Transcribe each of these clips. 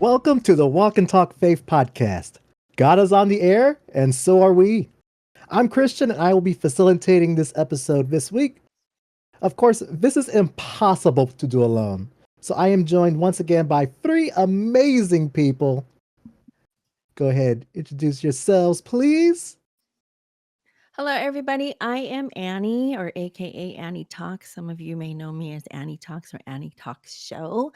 Welcome to the Walk and Talk Faith podcast. God is on the air, and so are we. I'm Christian, and I will be facilitating this episode this week. Of course, this is impossible to do alone. So I am joined once again by three amazing people. Go ahead, introduce yourselves, please. Hello, everybody. I am Annie, or AKA Annie Talks. Some of you may know me as Annie Talks or Annie Talks Show.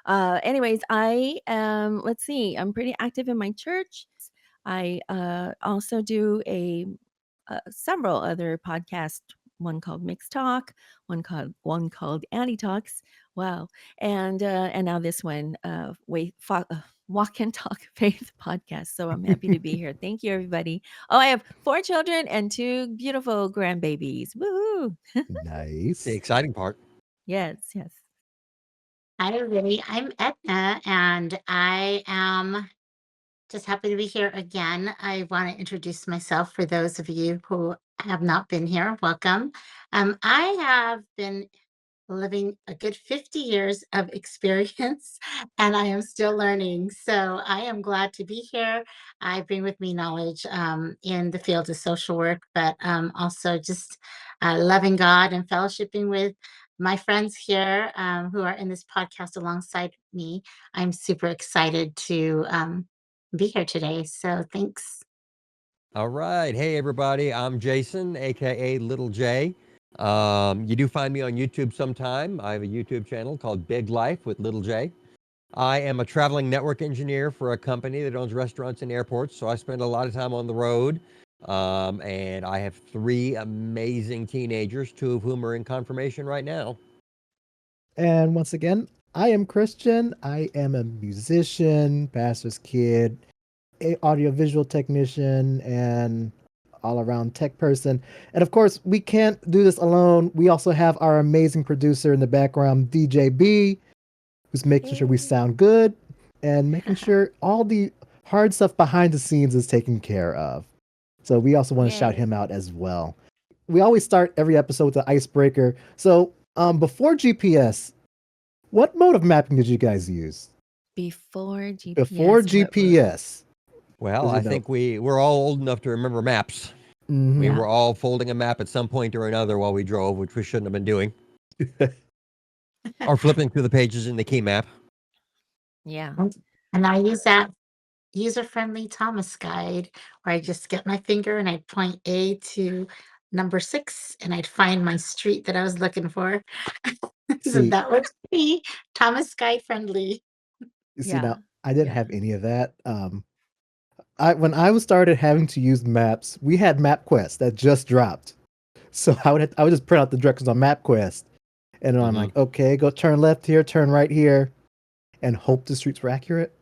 Anyways, I am, let's see, I'm pretty active in my church. I also do several other podcasts. One called Mixed Talk, one called Annie Talks. Wow, and now this one, Walk and Talk Faith podcast. So I'm happy to be here. Thank you, everybody. Oh, I have 4 children and 2 beautiful grandbabies. Woohoo! The Nice. exciting part. Yes, yes. Hi, everybody. I'm Edna, and I am just happy to be here again. I want to introduce myself for those of you who have not been here. Welcome. I have been living a good 50 years of experience, and I am still learning. So I am glad to be here. I bring with me knowledge in the field of social work, but also just loving God and fellowshipping with my friends here who are in this podcast alongside me. I'm super excited to be here today. So thanks. All right. Hey, everybody. I'm Jason, aka Little J. You do find me on YouTube sometime. I have a YouTube channel called Big Life with Little J. I am a traveling network engineer for a company that owns restaurants and airports, so I spend a lot of time on the road. And I have 3 amazing teenagers, 2 of whom are in confirmation right now. And once again, I am Christian. I am a musician, pastor's kid, a audiovisual technician, and all around tech person. And of course, we can't do this alone. We also have our amazing producer in the background, DJ B, who's making sure we sound good and making sure all the hard stuff behind the scenes is taken care of. So we also want to shout Yay. him out as well. We always start every episode with an icebreaker. So before GPS, what mode of mapping did you guys use? Before GPS. Before GPS. Well, Does I it know? think we're all old enough to remember maps. Mhm. We Yeah. were all folding a map at some point or another while we drove, which we shouldn't have been doing, or flipping through the pages in the key map. Yeah. And I use that user-friendly Thomas guide where I just get my finger and I'd point A to number 6 and I'd find my street that I was looking for. So See, that was me, Thomas guide friendly. see, Yeah. now I didn't Yeah. have any of that. When I was started having to use maps, we had MapQuest that just dropped. So I would just print out the directions on MapQuest, and then I'm Mhm. like, okay, go turn left here, turn right here, and hope the streets were accurate.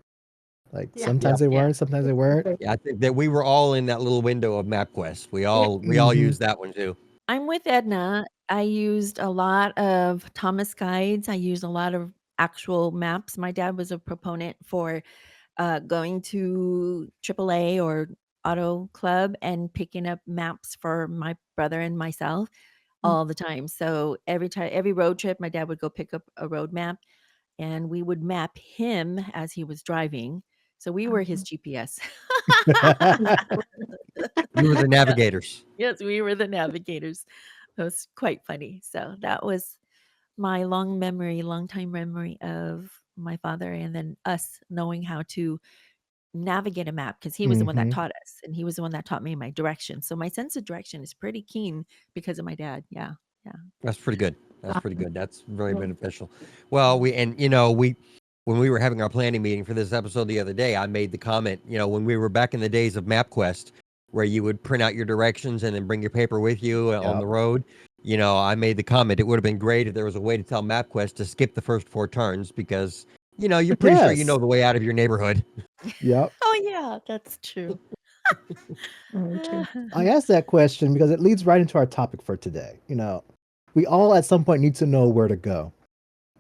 Like Yeah. sometimes they Yeah. weren't, sometimes they weren't. Yeah, I think that we were all in that little window of MapQuest. We all Mhm. used that one too. I'm with Edna. I used a lot of Thomas guides. I used a lot of actual maps. My dad was a proponent for going to AAA or Auto Club and picking up maps for my brother and myself all the time. So every road trip, my dad would go pick up a road map, and we would map him as he was driving. So we were his GPS. We were the navigators. Yes, we were the navigators. That was quite funny. So that was my long time memory of my father, and then us knowing how to navigate a map because he was the one that Mhm. taught us, and he was the one that taught me my direction. So my sense of direction is pretty keen because of my dad. Yeah. Yeah. That's pretty good. That's pretty good. That's very Yeah. beneficial. Well, we when we were having our planning meeting for this episode the other day, I made the comment, when we were back in the days of MapQuest, where you would print out your directions and then bring your paper with you on Yep. the road. I made the comment it would have been great if there was a way to tell MapQuest to skip the first 4 turns because, you're pretty sure you know Yes. the way out of your neighborhood. Yep. Oh yeah, that's true. I asked that question because it leads right into our topic for today. We all at some point need to know where to go.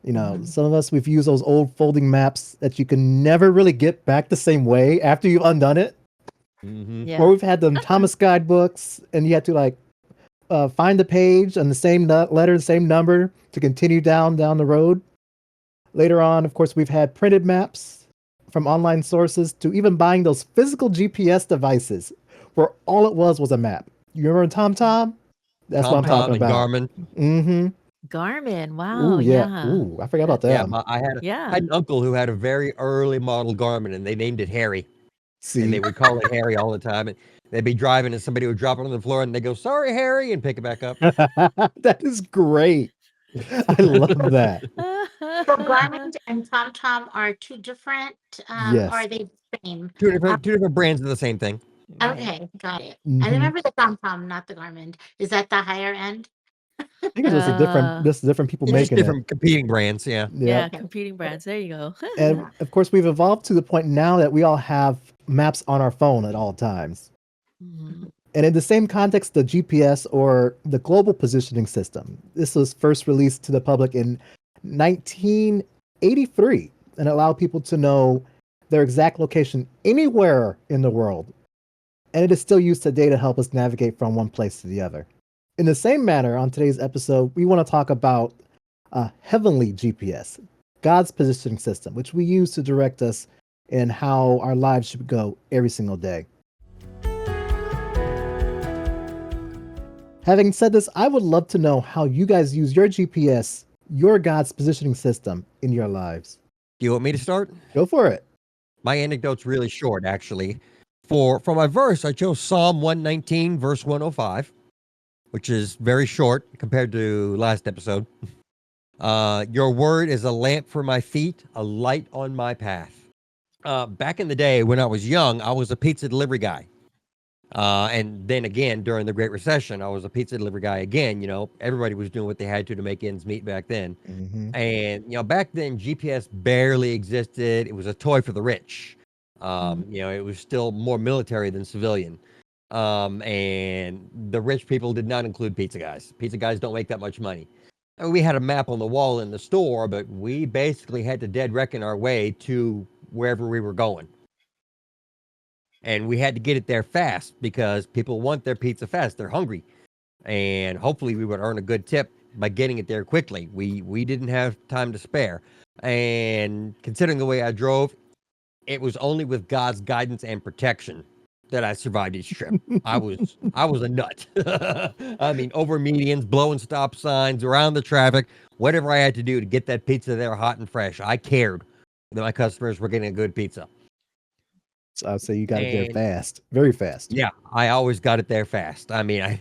Some of us, we've used those old folding maps that you can never really get back the same way after you've undone it. Mm-hmm. Yeah. Or we've had them Thomas guidebooks, and you had to find the page and the same letter, the same number to continue down the road. Later on, of course, we've had printed maps, from online sources to even buying those physical GPS devices where all it was a map. You remember TomTom? That's what I'm talking TomTom and about. Garmin. Mm-hmm. Garmin. Ooh, Wow. yeah. Yeah. Ooh, I forgot about That's Yeah, them. I yeah. had an uncle who had a very early model Garmin, and they named it Harry, and they See, would call it Harry all the time. And they'd be driving, and somebody would drop it on the floor, and they go, "Sorry, Harry," and pick it back up. that is great. I love that. So Garmin and TomTom are two different, or Yes. are they the same? Two different brands of the same thing. Right. Okay, got it. I Hmm. remember the TomTom, not the Garmin. Is that the higher end? I think it's just a different, Uh, different people It's just making it. different competing brands. Yeah. Yep. yeah, Okay. competing brands. There you go. And Yeah. of course, we've evolved to the point now that we all have maps on our phone at all times. Mhm. And in the same context, the GPS or the Global Positioning System, this was first released to the public in 1983 and allowed people to know their exact location anywhere in the world. And it is still used today to help us navigate from one place to the other. In the same manner, on today's episode, we want to talk about a heavenly GPS, God's positioning system, which we use to direct us in how our lives should go every single day. Having said this, I would love to know how you guys use your GPS, your God's positioning system in your lives. Do you want me to start? Go for it. My anecdote's really short, actually. For my verse, I chose Psalm 119, verse 105, which is very short compared to last episode. Your word is a lamp for my feet, a light on my path. Back in the day when I was young, I was a pizza delivery guy. And then again, during the Great Recession, I was a pizza delivery guy again. You know, everybody was doing what they had to make ends meet back then. Mm-hmm. And, you know, back then, GPS barely existed. It was a toy for the rich. You know, it was still more military than civilian. And the rich people did not include pizza guys. Pizza guys don't make that much money. And we had a map on the wall in the store, but we basically had to dead reckon our way to wherever we were going. And we had to get it there fast because people want their pizza fast. They're hungry. And hopefully we would earn a good tip by getting it there quickly. We didn't have time to spare. And considering the way I drove, it was only with God's guidance and protection that I survived each trip. I was a nut. I mean, over medians, blowing stop signs, around the traffic, whatever I had to do to get that pizza there hot and fresh. I cared that my customers were getting a good pizza. So I'd say you got it there And fast, very fast. yeah, I always got it there fast. I mean,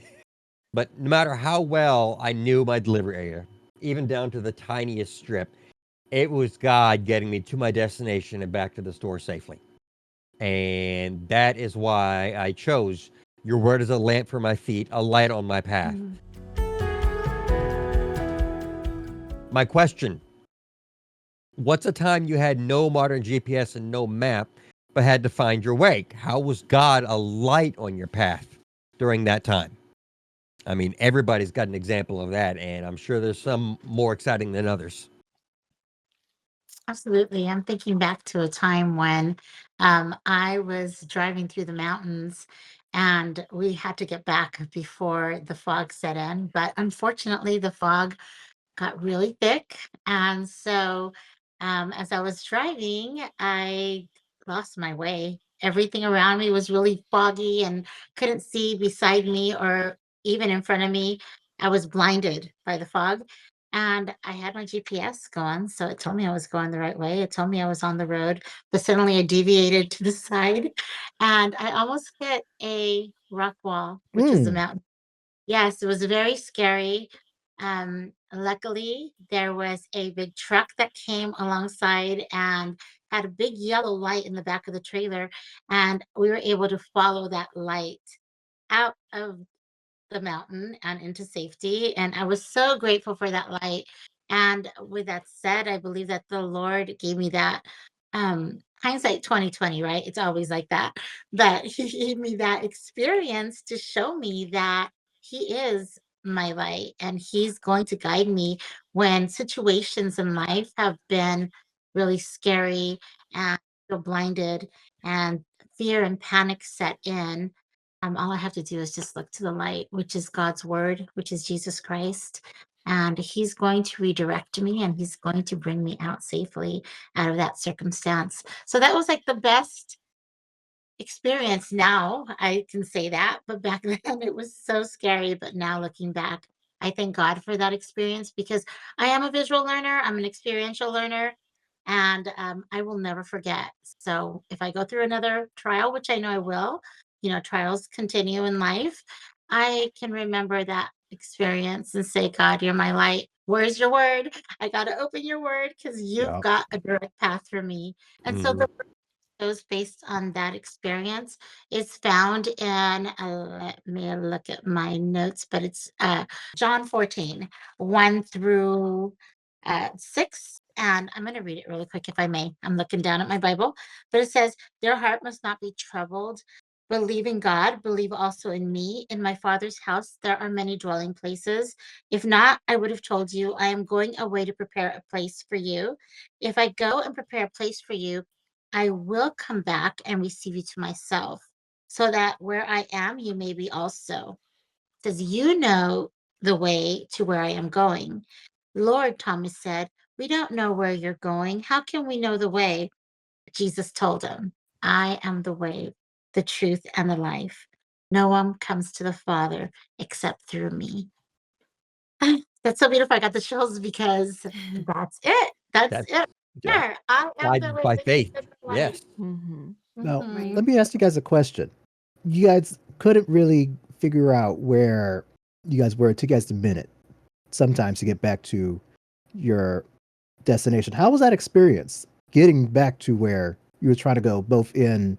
but no matter how well I knew my delivery area, even down to the tiniest strip, it was God getting me to my destination and back to the store safely. And that is why I chose your word is a lamp for my feet, a light on my path. Mhm. My question, what's a time you had no modern GPS and no map, but had to find your way? How was God a light on your path during that time? I mean, everybody's got an example of that, and I'm sure there's some more exciting than others. Absolutely. I'm thinking back to a time when I was driving through the mountains and we had to get back before the fog set in. But unfortunately, the fog got really thick. And so, as I was driving, I lost my way. Everything around me was really foggy and couldn't see beside me or even in front of me. I was blinded by the fog. And I had my GPS going. So it told me I was going the right way. It told me I was on the road. But suddenly I deviated to the side and I almost hit a rock wall, which is the Mm. mountain. Yes, it was very scary. Luckily, there was a big truck that came alongside and had a big yellow light in the back of the trailer, and we were able to follow that light out of the mountain and into safety. And I was so grateful for that light. And with that said, I believe that the Lord gave me that hindsight 2020, right? It's always like that. That He gave me that experience to show me that He is my light and He's going to guide me when situations in life have been really scary and I feel blinded and fear and panic set in. All I have to do is just look to the light, which is God's word, which is Jesus Christ. and he's going to redirect me and he's going to bring me out safely out of that circumstance. So that was like the best experience. Now I can say that, but back then it was so scary. But now looking back, I thank God for that experience because I am a visual learner, I'm an experiential learner, and I will never forget. So if I go through another trial, which I know I will, trials continue in life, I can remember that experience and say, God, you're my light. Where's your word? I got to open your word because you've Yeah. got a direct path for me. And so Mhm. the shows based on that experience is found in, let me look at my notes, but it's John 14, 1 through 6. And I'm going to read it really quick if I may. I'm looking down at my Bible, but it says, their heart must not be troubled. Believe in God, believe also in me. In my Father's house, there are many dwelling places. If not, I would have told you, I am going away to prepare a place for you. If I go and prepare a place for you, I will come back and receive you to myself, so that where I am, you may be also. Says, you know the way to where I am going. Lord, Thomas said, we don't know where you're going. How can we know the way? Jesus told him, I am the way, the truth, and the life. No one comes to the Father except through me. That's so beautiful. I got the chills because that's it. That's That's it. yeah. There. I am the Guided way, by the truth, faith. and the life. Yes. Mm-hmm. Now, Right. let me ask you guys a question. You guys couldn't really figure out where you guys were. It took you guys a minute sometimes to get back to your destination. How was that experience getting back to where you were trying to go, both in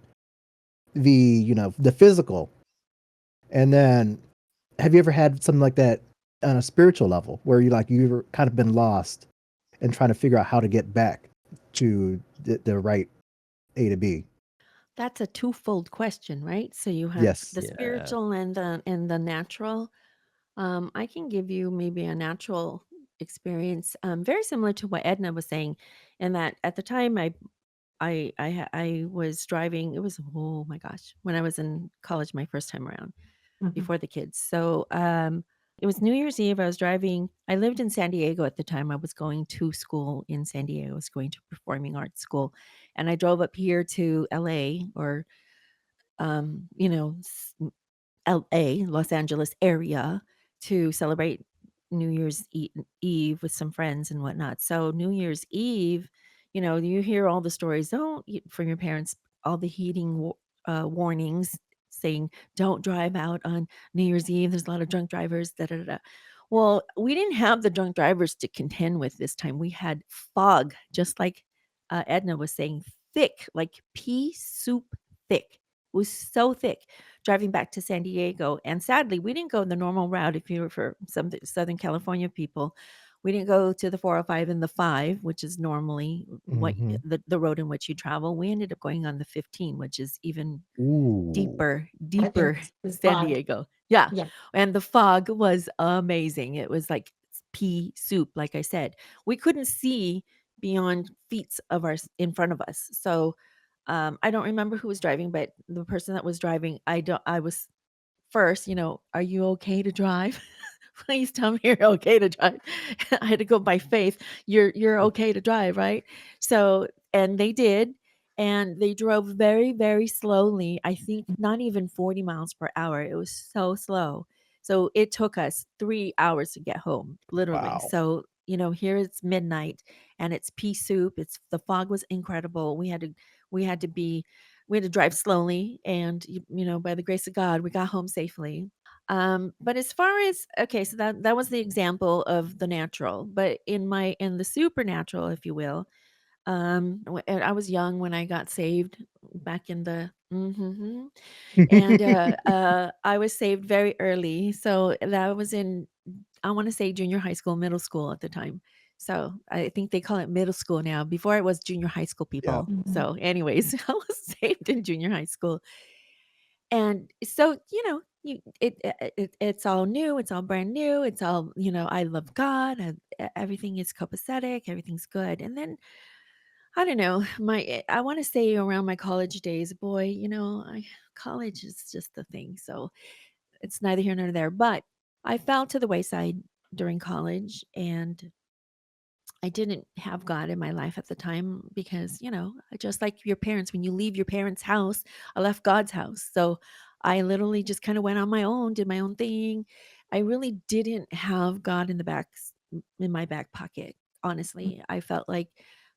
the physical, and then have you ever had something like that on a spiritual level where you've kind of been lost and trying to figure out how to get back to the right A to B? That's a twofold question, right? So you have Yes. the Yeah. spiritual and the natural. I can give you maybe a natural experience, very similar to what Edna was saying, in that at the time I was driving. It was, oh my gosh, when I was in college my first time around Mhm. before the kids. So it was New Year's Eve. I was driving. I lived in San Diego at the time. I was going to school in San Diego. I was going to performing arts school, and I drove up here to LA, or um, you know, s- LA, Los Angeles area, to celebrate New Year's Eve with some friends and whatnot. So New Year's Eve, you hear all the stories, from your parents, all the warnings saying, "Don't drive out on New Year's Eve. There's a lot of drunk drivers." Da da da. Da." Well, we didn't have the drunk drivers to contend with this time. We had fog, just like Edna was saying, thick, like pea soup thick. It was so thick driving back to San Diego. And sadly, we didn't go the normal route. If you were for some Southern California people, we didn't go to the 405 and the 5, which is normally Hmm. the road in which you travel. We ended up going on the 15, which is even Ooh. deeper It's the San fog. Diego. Yeah. Yeah. And the fog was amazing. It was like pea soup, like I said. We couldn't see beyond feet of our in front of us. So I don't remember who was driving, but the person that was driving, I was first, are you okay to drive? Please tell me you're okay to drive. I had to go by faith. You're okay to drive, right? So, and they did, and they drove very, very slowly. I think not even 40 miles per hour. It was so slow. So it took us 3 hours to get home, literally. Wow. So, here it's midnight and it's pea soup. The fog was incredible. We had to be we had to drive slowly, and by the grace of God we got home safely. But as far as, okay, so that was the example of the natural, but in the supernatural, if you will, and I was young when I got saved back in the and I was saved very early, so that was in, I want to say, junior high school, middle school at the time. So I think they call it middle school now. Before it was junior high school, Yeah. people. Mhm. So, anyways, I was saved in junior high school, and so it's all new, it's all brand new, it's all, I love God, and everything is copacetic, everything's good. And then I don't know, I want to say around my college days, boy, college is just the thing. So it's neither here nor there, but I fell to the wayside during college, and I didn't have God in my life at the time because, just like your parents, when you leave your parents' house, I left God's house. So I literally just kind of went on my own, did my own thing. I really didn't have God in my back pocket. Honestly, I felt like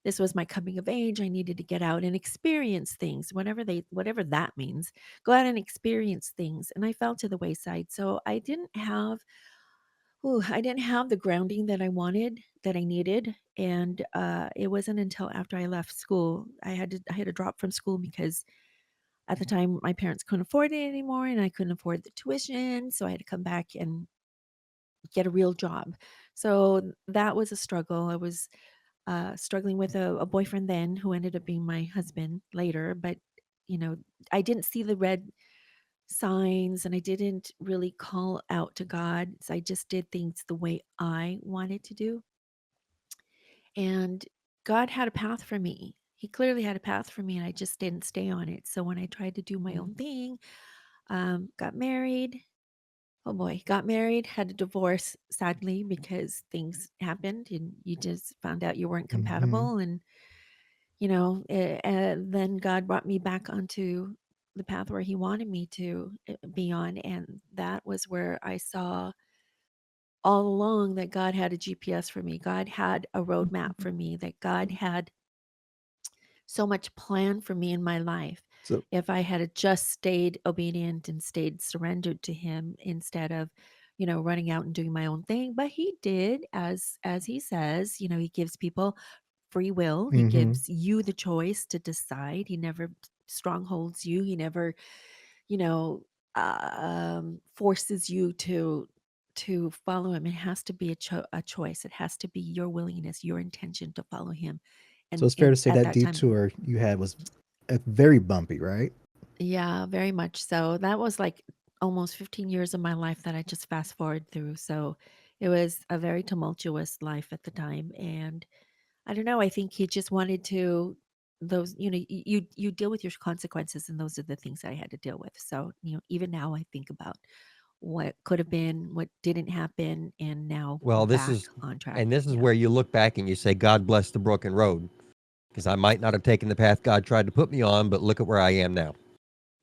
this was my coming of age. I needed to get out and experience things, whatever that means. Go out and experience things, and I fell to the wayside. So I didn't have the grounding that I wanted, that I needed, and it wasn't until after I left school I had to drop from school because at the time my parents couldn't afford it anymore, and I couldn't afford the tuition, so I had to come back and get a real job. So that was a struggle. I was struggling with a boyfriend then who ended up being my husband later, but you know I didn't see the red signs and I didn't really call out to God. So I just did things the way I wanted to do. And God had a path for me. He clearly had a path for me, and I just didn't stay on it. So when I tried to do my own thing, got married. Oh boy, got married, had a divorce, sadly, because things happened and you just found out you weren't Mm-hmm. compatible. And, then God brought me back onto the path where He wanted me to be on. And that was where I saw all along that God had a GPS for me. God had a roadmap for me, that God had so much plan for me in my life. So, If I had just stayed obedient and stayed surrendered to Him instead of, running out and doing my own thing. But He did, as He says, He gives people free will. He mm-hmm. gives you the choice to decide. He never strongholds you. He never, you know, forces you to follow Him. It has to be a choice. It has to be your willingness, your intention to follow Him. So And it's fair to say at that that time, detour you had was very bumpy, right? yeah, very much so. That was like almost 15 years of my life that I just fast forward through. So it was a very tumultuous life at the time. And I don't know, I think he just wanted to those, you deal with your consequences, and those are the things I had to deal with. So, even now I think about what could have been, what didn't happen, and now Well, I'm this back is on track. and this is Yeah, where you look back and you say, God bless the broken road, because I might not have taken the path God tried to put me on, but look at where I am now.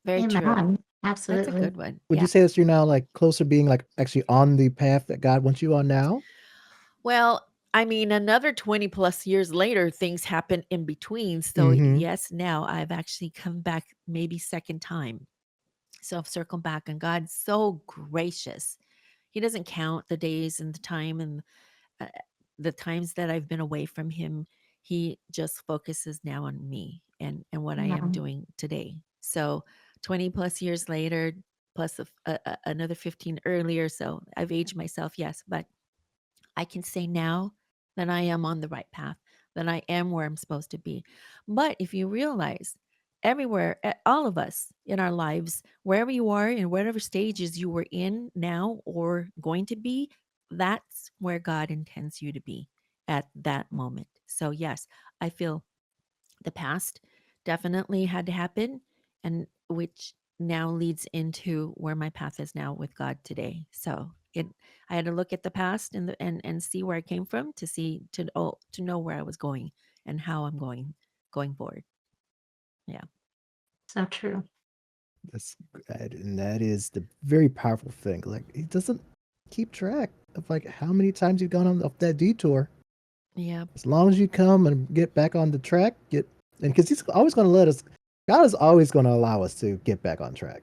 very true. Amen. That's a Absolutely. good one. Would Yeah. you say that you're now like closer being like actually on the path that God wants you on now? Well, I mean, another 20 plus years later, things happen in between. So, Mm-hmm. yes, now I've actually come back maybe second time. So I've circled back, and God's so gracious. He doesn't count the days and the time and uh, the times that I've been away from Him. He just focuses now on me and what I am Amen. doing today. So 20 plus years later, plus another 15 earlier. So I've aged myself, yes, but I can say now that I am on the right path, that I am where I'm supposed to be. But if you realize everywhere, all of us in our lives, wherever you are, in whatever stages you were in now or going to be, that's where God intends you to be at that moment. So, yes, I feel the past definitely had to happen, and which now leads into where my path is now with God today. So I had to look at the past and see where I came from to see to know where I was going and how I'm going forward. Yeah. So true. That's good. And that is the very powerful thing. Like he doesn't keep track of like how many times you've gone on off that detour. Yeah. As long as you come and get back on the track, and because he's always going to let us. God is always going to allow us to get back on track.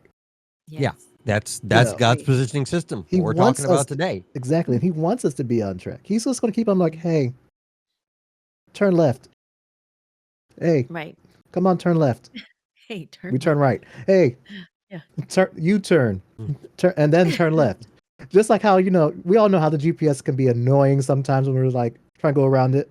Yeah, Yes. You that's know, God's Agree. positioning system. he What we're talking wants us about today. exactly, and he wants us to be on track. He's just going to keep on like, hey, turn left. Hey, Right. come on, turn left. Hey, turn We turn left. right. Hey, Yeah. turn, Mm. and then turn left. Just like how we all know how the GPS can be annoying sometimes when we're like trying to go around it.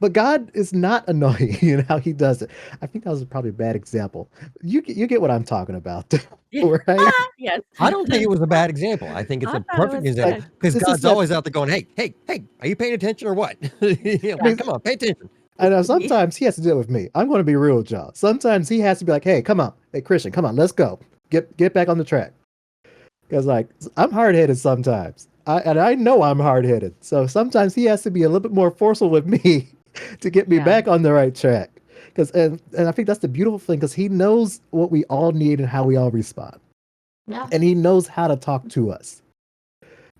But God is not annoying in how He does it. I think that was probably a bad example. You get what I'm talking about, Yeah. right? Yes. I don't think it was a bad example. I think it's I a thought it perfect was Like example good. because it's just God's that. always out there going, "Hey, hey, hey, are you paying attention or what? Yeah, I Yeah. mean, come on, pay attention." I know Yeah. sometimes He has to deal with me. I'm going to be real with y'all. Sometimes He has to be like, "Hey, come on, hey Christian, come on, let's go, get back on the track." Because like I'm hard headed sometimes. And I know I'm hard headed. So sometimes he has to be a little bit more forceful with me to get me Yeah. back on the right track. Because and I think that's the beautiful thing because he knows what we all need and how we all respond, Yeah. and he knows how to talk to us.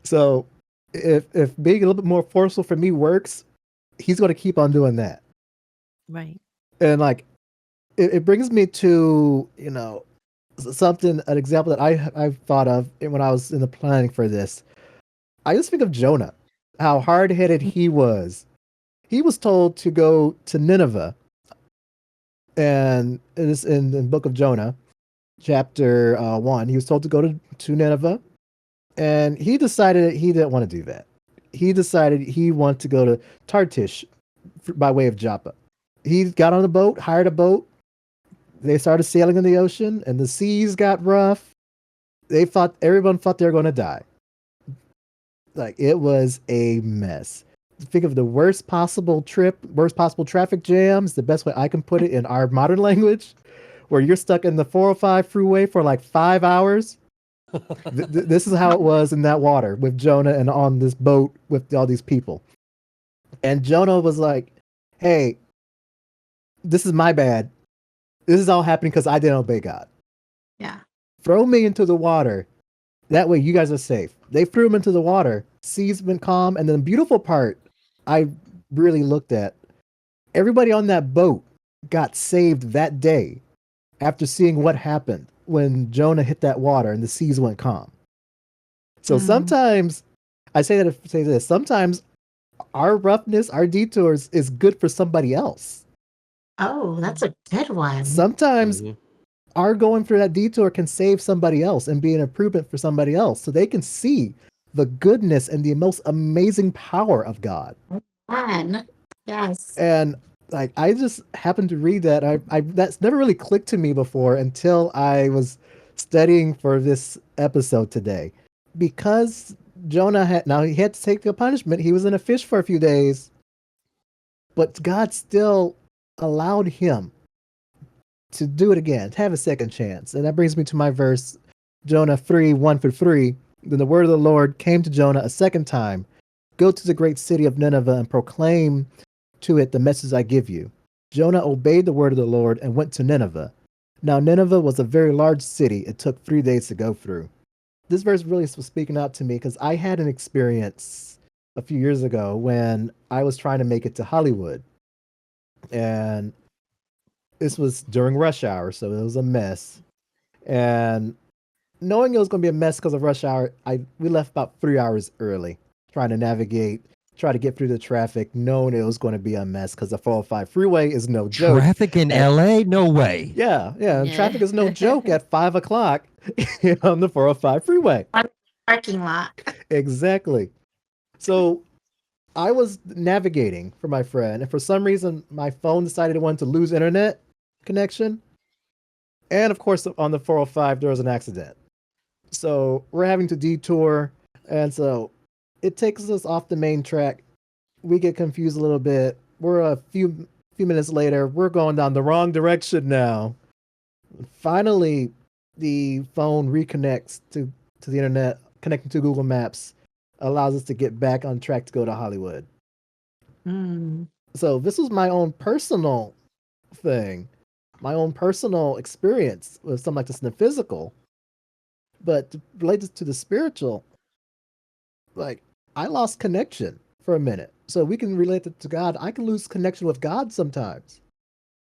So if being a little bit more forceful for me works, he's going to keep on doing that. Right. And like it brings me to something, an example that I've thought of when I was in the planning for this. I just think of Jonah, how hard headed he was. He was told to go to Nineveh, and it is in the book of Jonah, chapter 1. He was told to go to Nineveh, and he decided he didn't want to do that. He decided he wanted to go to Tarshish by way of Joppa. He got on a boat, hired a boat. They started sailing in the ocean, and the seas got rough. Everyone thought they were going to die. Like it was a mess. Think of the worst possible trip, worst possible traffic jams. The best way I can put it in our modern language, where you're stuck in the 405 freeway for like 5 hours. This is how it was in that water with Jonah and on this boat with all these people. And Jonah was like, "Hey, this is my bad. This is all happening because I didn't obey God. Yeah. Throw me into the water. That way you guys are safe." They threw him into the water. Seas been calm. And then the beautiful part I really looked at, everybody on that boat got saved that day after seeing what happened when Jonah hit that water and the seas went calm. So Mm. sometimes I say that to say this, sometimes our roughness, our detours is good for somebody else. Oh, that's a good one. Sometimes Hmm. our going through that detour can save somebody else and be an improvement for somebody else so they can see the goodness and the most amazing power of God. Fun. Yes. And like I just happened to read that. I that's never really clicked to me before until I was studying for this episode today. Because Jonah he had to take the punishment. He was in a fish for a few days, but God still allowed him to do it again, to have a second chance. And that brings me to my verse, Jonah 3, 1-3. Then the word of the Lord came to Jonah a second time. Go to the great city of Nineveh and proclaim to it the message I give you. Jonah obeyed the word of the Lord and went to Nineveh. Now Nineveh was a very large city. It took 3 days to go through. This verse really was speaking out to me because I had an experience a few years ago when I was trying to make it to Hollywood. And this was during rush hour, so it was a mess. And knowing it was going to be a mess because of rush hour, we left about 3 hours early, trying to navigate, try to get through the traffic, knowing it was going to be a mess because the 405 freeway is no joke. Traffic in At, LA? No way. yeah, and Yeah. traffic is no joke at 5 o'clock on the 405 freeway. Parking lot. Exactly. So I was navigating for my friend, and for some reason, my phone decided it wanted to lose internet connection. And of course, on the 405, there was an accident. So we're having to detour, and so it takes us off the main track. We get confused a little bit. We're a few minutes later. We're going down the wrong direction now. Finally, the phone reconnects to the internet, connecting to Google Maps, allows us to get back on track to go to Hollywood. Mm. So this was my own personal thing, my own personal experience with something like this in the physical. But to relate this to the spiritual, like I lost connection for a minute. So we can relate it to God. I can lose connection with God sometimes.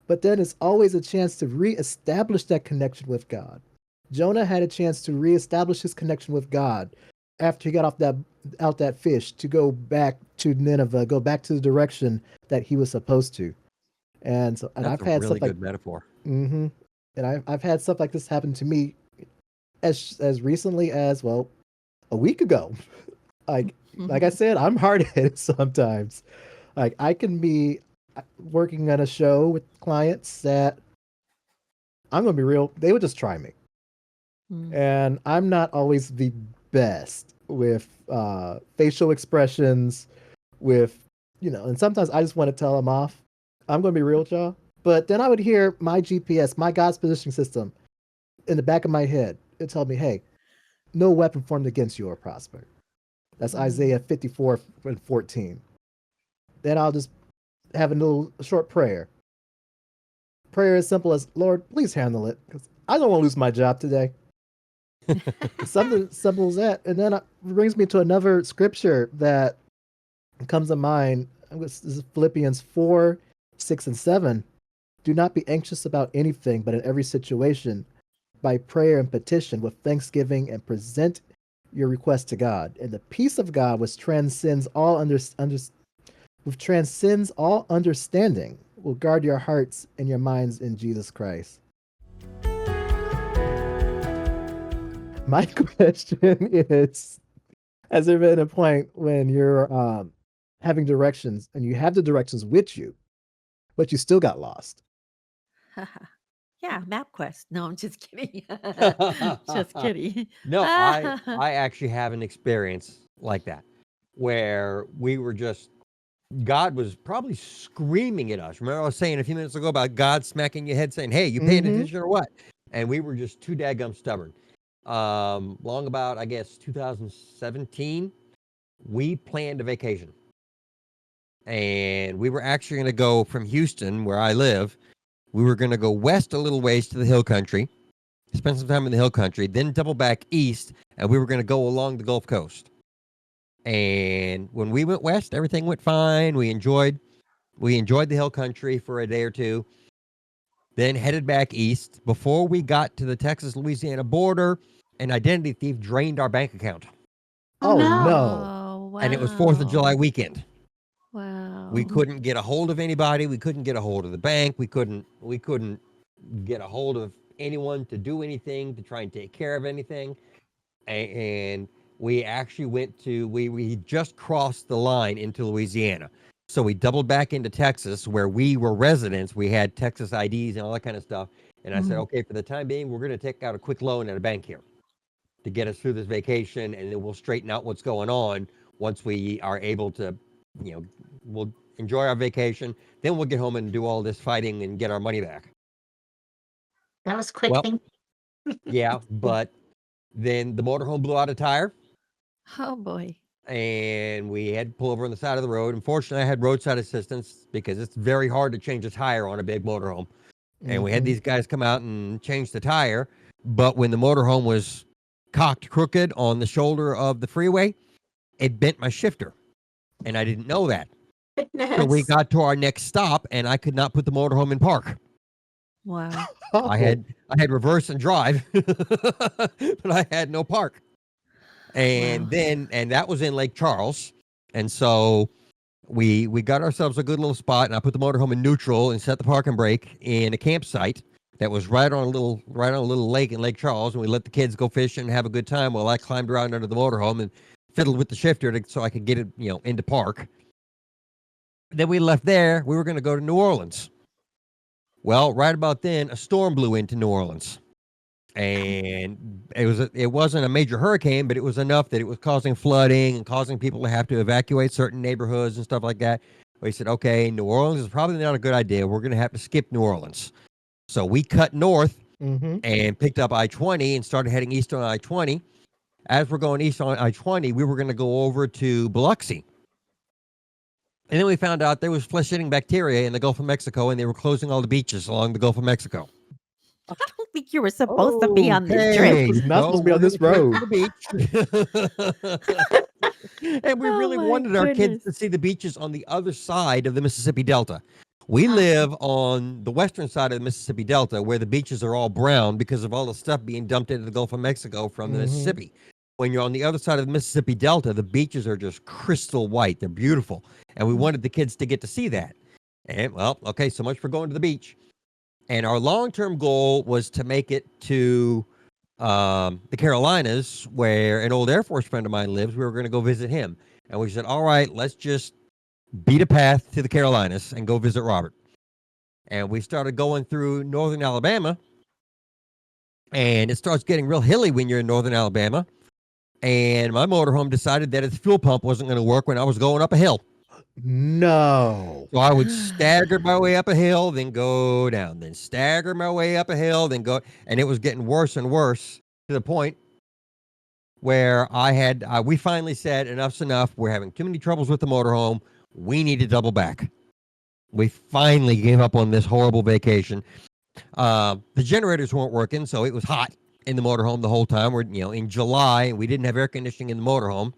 But then it's always a chance to reestablish that connection with God. Jonah had a chance to reestablish his connection with God after he got out that fish to go back to Nineveh, go back to the direction that he was supposed to. And That's I've a had really stuff like good metaphor. mm-hmm, and I've had stuff like this happen to me as recently as well a week ago. Like I said, I'm hard headed sometimes. Like I can be working on a show with clients that I'm gonna be real, they would just try me. Mm. And I'm not always the best with facial expressions, with and sometimes I just want to tell them off. I'm gonna be real with y'all. But then I would hear my GPS, my God's positioning system, in the back of my head. It told me, hey, no weapon formed against you will prosper. That's Mm. Isaiah 54 and 14. Then I'll just have a little short prayer. Prayer as simple as, Lord, please handle it, because I don't want to lose my job today. Something simple as that. And then it brings me to another scripture that comes to mind. This is Philippians 4, 6, and 7. Do not be anxious about anything, but in every situation, by prayer and petition, with thanksgiving, and present your request to God. And the peace of God, which transcends all understanding, will guard your hearts and your minds in Jesus Christ. My question is: has there been a point when you're having directions and you have the directions with you, but you still got lost? Yeah, MapQuest. No, I'm just kidding. Just kidding. No, I actually have an experience like that where we were just God was probably screaming at us. Remember I was saying a few minutes ago about God smacking your head saying, "Hey, you paying Mm-hmm. attention or what?" And we were just too daggum stubborn. Long about I guess 2017, we planned a vacation. And we were actually going to go from Houston, where I live. We were going to go west a little ways to the hill country, spend some time in the hill country, then double back east, and we were going to go along the Gulf Coast. And when we went west, everything went fine. We enjoyed the hill country for a day or two, then headed back east. Before we got to the Texas-Louisiana border, an identity thief drained our bank account. Oh Oh no. no. Oh, And it was 4th of July wow. weekend. We Wow. couldn't get a hold of anybody. We couldn't get a hold of the bank. We couldn't get a hold of anyone to do anything, to try and take care of anything. And we actually we just crossed the line into Louisiana. So we doubled back into Texas where we were residents. We had Texas IDs and all that kind of stuff. And I said, Mhm. okay, for the time being, we're going to take out a quick loan at a bank here to get us through this vacation. And then we'll straighten out what's going on once we are able to, we'll enjoy our vacation. Then we'll get home and do all this fighting and get our money back. That was quick Well, thinking. yeah, but then the motorhome blew out a tire. Oh boy. And we had to pull over on the side of the road. Unfortunately, I had roadside assistance because it's very hard to change a tire on a big motorhome. And we had Mm-hmm. these guys come out and change the tire. But when the motorhome was cocked crooked on the shoulder of the freeway, it bent my shifter. And I didn't know that. So we Goodness. got to our next stop and I could not put the motorhome in park. Wow. I had reverse and drive, but I had no park. And Wow. then that was in Lake Charles. And so we got ourselves a good little spot, and I put the motorhome in neutral and set the parking brake in a campsite that was right on a little lake in Lake Charles, and we let the kids go fishing and have a good time while I climbed around under the motorhome and fiddled with the shifter so I could get it, into park. Then we left there. We were going to go to New Orleans. Well, right about then, a storm blew into New Orleans. And it wasn't a major hurricane, but it was enough that it was causing flooding and causing people to have to evacuate certain neighborhoods and stuff like that. We said, okay, New Orleans is probably not a good idea. We're going to have to skip New Orleans. So we cut north Mm-hmm. and picked up I-20 and started heading east on I-20. As we're going east on I-20, we were going to go over to Biloxi. And then we found out there was flesh-eating bacteria in the Gulf of Mexico, and they were closing all the beaches along the Gulf of Mexico. I don't think you were supposed to be on this trip. Okay, Was not so supposed to be we're on going this straight road. to the beach. And we Oh really my wanted our kids goodness. to see the beaches on the other side of the Mississippi Delta. We live on the western side of the Mississippi Delta where the beaches are all brown because of all the stuff being dumped into the Gulf of Mexico from the Mm-hmm. Mississippi. When you're on the other side of the Mississippi Delta, the beaches are just crystal white. They're beautiful. And we wanted the kids to get to see that. And, well, okay, so much for going to the beach. And our long-term goal was to make it to the Carolinas, where an old Air Force friend of mine lives. We were going to go visit him. And we said, all right, let's just beat a path to the Carolinas and go visit Robert. And we started going through northern Alabama. And it starts getting real hilly when you're in northern Alabama. And my motorhome decided that its fuel pump wasn't going to work when I was going up a hill. No. So I would stagger my way up a hill, then go down, then stagger my way up a hill, then go. And it was getting worse and worse to the point where we finally said enough's enough. We're having too many troubles with the motorhome. We need to double back. We finally gave up on this horrible vacation. The generators weren't working, so it was hot in the motorhome the whole time. We're in July, and we didn't have air conditioning in the motorhome,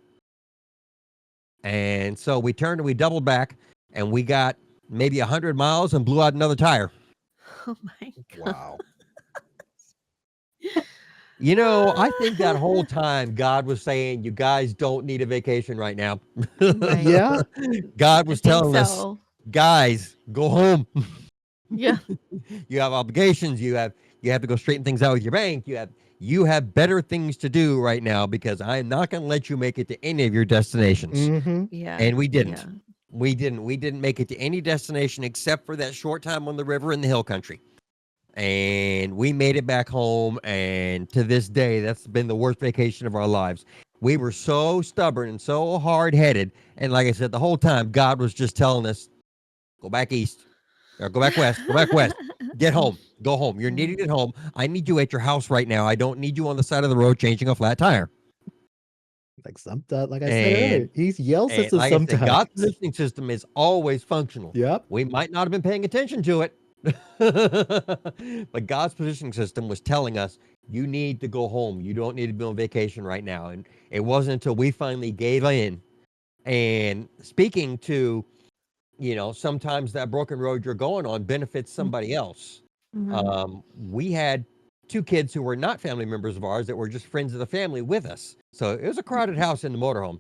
and so we turned and we doubled back, and we got maybe 100 miles and blew out another tire. Oh my God. Wow. I think that whole time God was saying, "You guys don't need a vacation right now." Right. Yeah. God I was think telling us, so. "Guys, go home. Yeah. You have obligations. You have to go straighten things out with your bank. You have better things to do right now because I'm not going to let you make it to any of your destinations." Mm-hmm. Yeah. And we didn't. Yeah. We didn't make it to any destination except for that short time on the river in the hill country. And we made it back home, and to this day that's been the worst vacation of our lives. We were so stubborn and so hard-headed, and like I said, the whole time God was just telling us, go back east or go back west, go back west, get home, go home. You're needed at home. I need you at your house right now. I don't need you on the side of the road changing a flat tire. Like sometimes, like I said and earlier, he yells at and us like I said, sometimes. God's positioning system is always functional. Yep. We might not have been paying attention to it, but God's positioning system was telling us, you need to go home. You don't need to be on vacation right now. And it wasn't until we finally gave in. And speaking to, sometimes that broken road you're going on benefits somebody else. Mhm. We had two kids who were not family members of ours that were just friends of the family with us. So it was a crowded house in the motorhome.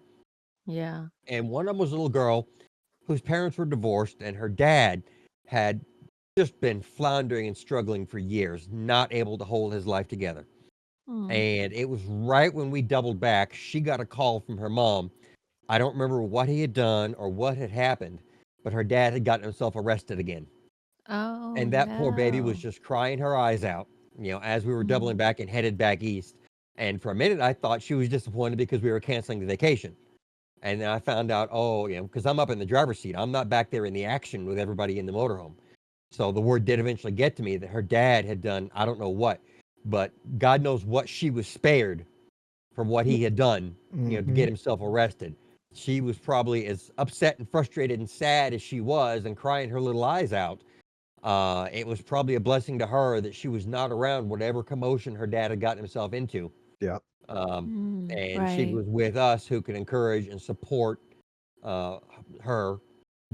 Yeah. And one of them was a little girl whose parents were divorced, and her dad had just been floundering and struggling for years, not able to hold his life together. Mm. And it was right when we doubled back, she got a call from her mom. I don't remember what he had done or what had happened, but her dad had gotten himself arrested again. Oh And that poor baby was no. just crying her eyes out, as we were doubling Mm. back and headed back east. And for a minute, I thought she was disappointed because we were canceling the vacation. And then I found out, oh, because I'm up in the driver's seat. I'm not back there in the action with everybody in the motorhome. So the word did eventually get to me that her dad had done, I don't know what, but God knows what she was spared from what he had done, to Mm-hmm. get himself arrested. She was probably as upset and frustrated and sad as she was and crying her little eyes out. It was probably a blessing to her that she was not around whatever commotion her dad had gotten himself into. Yep. Um, Mm. and she Right. was with us who could encourage and support uh, her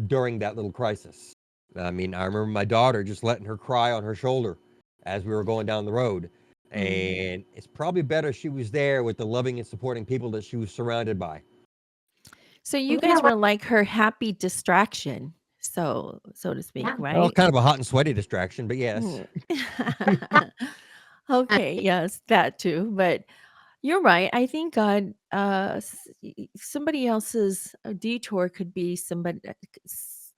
during that little crisis. I mean, I remember my daughter just letting her cry on her shoulder as we were going down the road. Mm. And it's probably better she was there with the loving and supporting people that she was surrounded by. So you You know guys what? were like her happy distraction, so to speak, Yeah. Well, right? kind of a hot and sweaty distraction, but yes. Mm. Okay, yes, that too. But you're right. I think God, somebody else's detour could be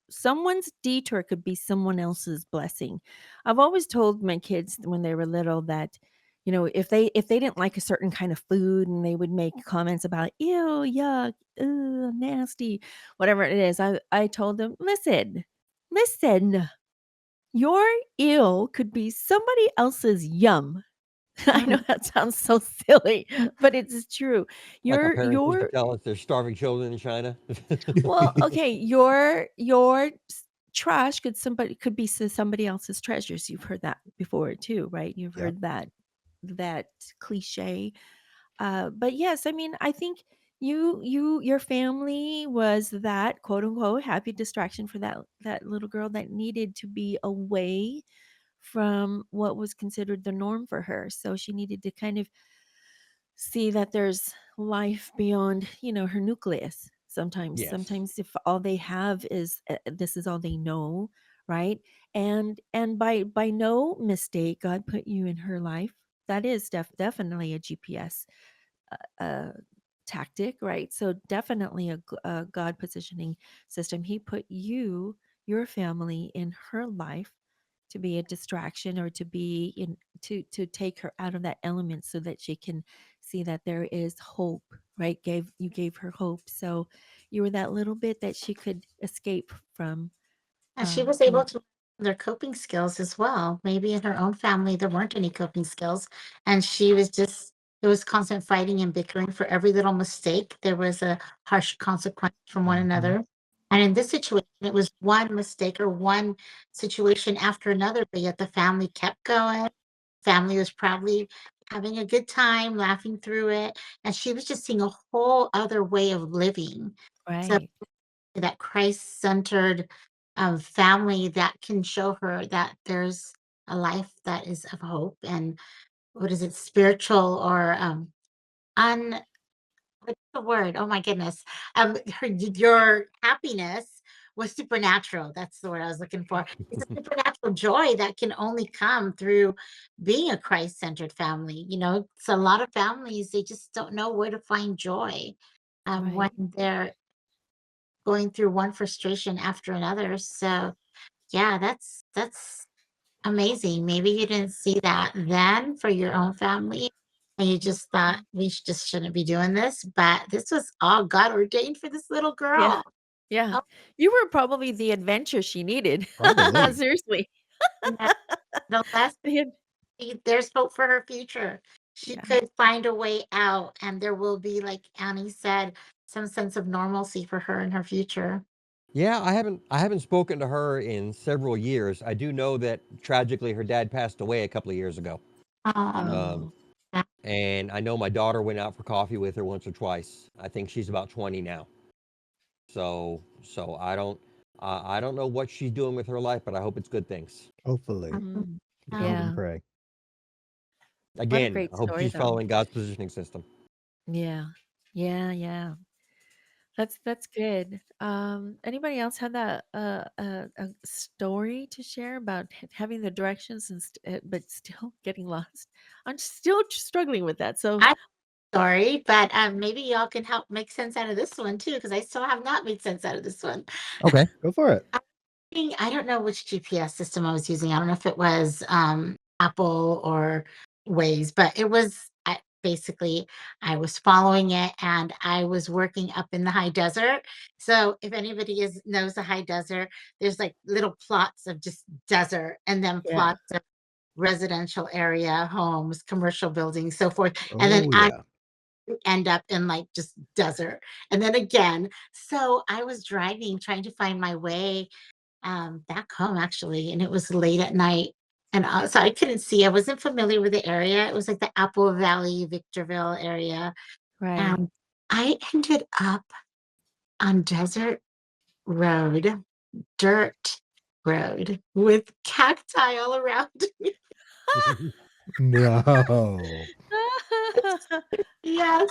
someone's detour could be someone else's blessing. I've always told my kids when they were little that, if they didn't like a certain kind of food and they would make comments about ew, yuck, ugh, nasty, whatever it is, I told them, listen, your ew could be somebody else's yum. I know Mhm. that sounds so silly, but it's true. Like our Your parents used to your tell us there's starving children in China. well, okay, your trash could be somebody else's treasures. You've heard that before too, right? You've Yep. heard that cliche. But yes, I mean, I think your family was that quote unquote happy distraction for that little girl that needed to be away from what was considered the norm for her. So she needed to kind of see that there's life beyond, her nucleus. Sometimes, Yes. sometimes if all they have is this is all they know, right? And by no mistake, God put you in her life. That is definitely a GPS uh, tactic, right? So definitely a God positioning system. He put your family in her life to be a distraction or to be in to take her out of that element so that she can see that there is hope, right? You gave her hope. So you were that little bit that she could escape from And she was from able to learn their coping skills as well. Maybe in her own family there weren't any coping skills, and she was just There was constant fighting and bickering. For every little mistake, there was a harsh consequence from one Hmm. another. And in this situation, it was one mistake or one situation after another, but yet the family kept going. Family was probably having a good time, laughing through it, and she was just seeing a whole other way of living. So Right. that Christ-centered, family that can show her that there's a life that is of hope and what is it, spiritual or, un what's the word? Oh my goodness. Your happiness was supernatural. That's the word I was looking for. It's a supernatural joy that can only come through being a Christ-centered family. So a lot of families, they just don't know where to find joy, when Right. they're going through one frustration after another. So yeah, that's amazing. Maybe you didn't see that then for your own family, and you just thought we just shouldn't be doing this, but this was all God ordained for this little Yeah. girl. Yeah. Oh, You were probably the adventure she needed. Probably. Seriously. yeah. The less Yeah. there's hope for her future. She Yeah. could find a way out, and there will be, like Annie said, some sense of normalcy for her in her future. Yeah, I haven't spoken to her in several years. I do know that tragically her dad passed away a couple of years ago. Um, Oh, Yeah. and I know my daughter went out for coffee with her once or twice. I think she's about 20 now. So I don't know what she's doing with her life, but I hope it's good things. Hopefully. mm, We hope Um, and yeah. pray. What a Again, great I hope story, she's though. following God's positioning system. Yeah. Yeah. Yeah. That's good. Anybody else have that a story to share about having the directions and but still getting lost? I'm still struggling with that. So I'm sorry, but maybe y'all can help make sense out of this one too, because I still have not made sense out of this one. Okay. Go for it. I don't know which GPS system I was using. I don't know if it was Apple or Waze, but it was basically I was following it and I was working up in the high desert. So if anybody knows the high desert, there's like little plots of just desert and then yeah. plots of residential area, homes, commercial buildings, so forth. And then Oh I yeah. end up in like just desert. And then again. So I was driving, trying to find my way back home actually, and it was late at night, and, so I couldn't see. I wasn't familiar with the area. It was like the Apple Valley, Victorville area, Right. and I ended up on desert road, dirt road with cacti all around me. No. Yes,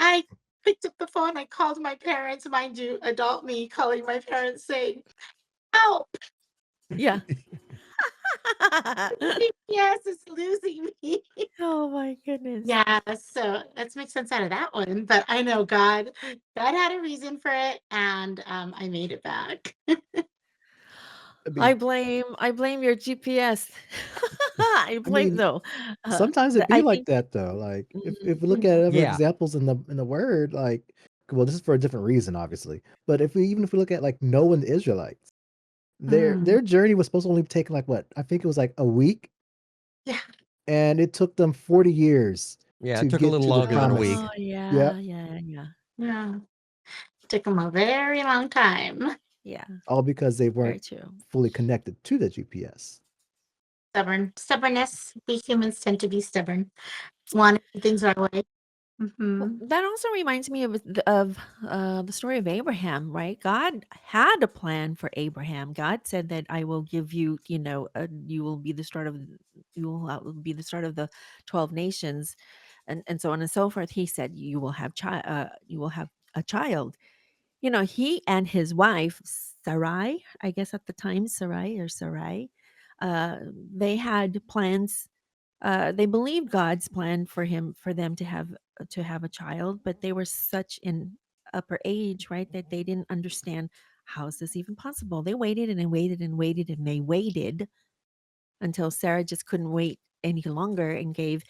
I picked up the phone, I called my parents, mind you, adult me calling my parents saying, "Help, Yeah. yes, it's losing me." Oh my goodness. Yeah, so let's make sense out of that one. But I know God had a reason for it, and I made it back. I mean, I blame your GPS. I I blame mean, no. sometimes it be I like think that though. Like if we look mhm. at other Yeah. examples in the word, like well, this is for a different reason, obviously. But if we look at like Noah and the Israelites, Mm, their journey was supposed to only take like what? I think it was like a week, yeah, and it took them 40 years Yeah, it to took a get little to the longer than a promise. week. Oh yeah, Yep. yeah, yeah. yeah. Took them a very long time. Yeah, All because they very weren't true. fully connected to the GPS. Stubbornness. We humans tend to be stubborn. Want to do things our way. Well, Hmm. that also reminds me of the story of Abraham, right? God had a plan for Abraham. God said that I will give you, you will be the start of you will be the start of the 12 nations, and so on and so forth. He said you will have you will have a child. He and his wife Sarai, I guess at the time Sarai, uh, they had plans. They believed God's plan for them to have a child, but they were such in upper age, right, that they didn't understand how is this even possible. They waited and they waited and waited and they waited until Sarah just couldn't wait any longer and gave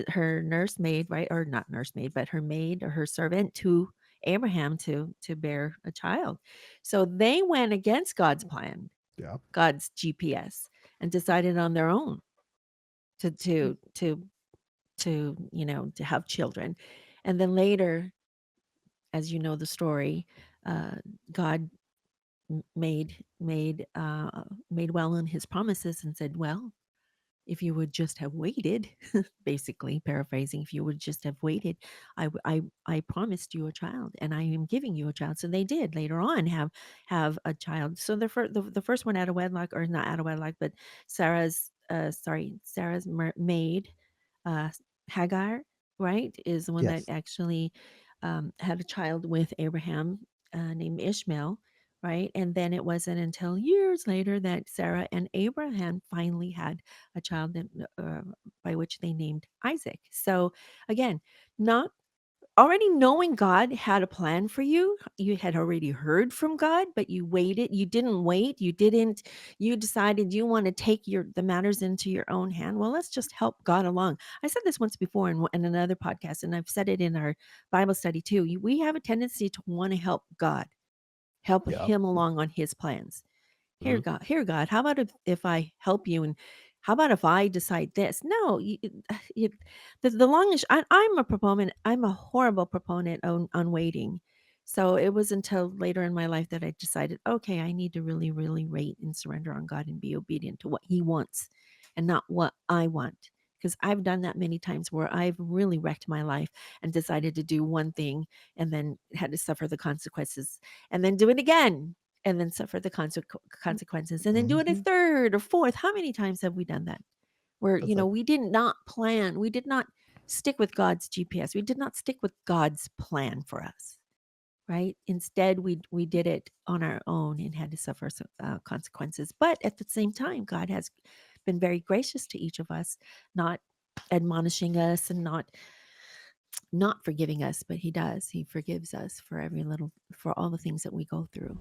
her nursemaid, right, or not nursemaid, but her maid or her servant to Abraham to bear a child. So they went against God's plan, Yeah. God's GPS, and decided on their own to to have children. And then later, as you know the story, God made well on his promises and said, well, if you would just have waited, basically paraphrasing, if you would just have waited, I promised you a child, and I am giving you a child. So they did later on have a child. So the first one out of wedlock, or not out of wedlock, but Sarah's maid, uh, Hagar, right, is the one that Yes. actually had a child with Abraham, named Ishmael, right? And then it wasn't until years later that Sarah and Abraham finally had a child by which they named Isaac. So again, not already knowing God had a plan for you. You had already heard from God, but you waited. You didn't wait. You decided you want to take the matters into your own hand. Well, let's just help God along. I said this once before in another podcast, and I've said it in our Bible study too. We have a tendency to want to help God, help Yeah. him along on his plans. Mhm. Here, God, how about if I help you, and how about if I decide this? No, you, the long and I'm a proponent. I'm a horrible proponent on waiting. So it was until later in my life that I decided, okay, I need to really, really wait and surrender on God and be obedient to what He wants, and not what I want. Because I've done that many times where I've really wrecked my life and decided to do one thing and then had to suffer the consequences, and then do it again and then suffer the consequences, and then do it a Hmm. third or fourth. How many times have we done that? Where, It's like, we did not plan, we did not stick with God's GPS, we did not stick with God's plan for us, right? Instead, we did it on our own and had to suffer some consequences. But at the same time, God has been very gracious to each of us, not admonishing us and not forgiving us, but He forgives us for all the things that we go through.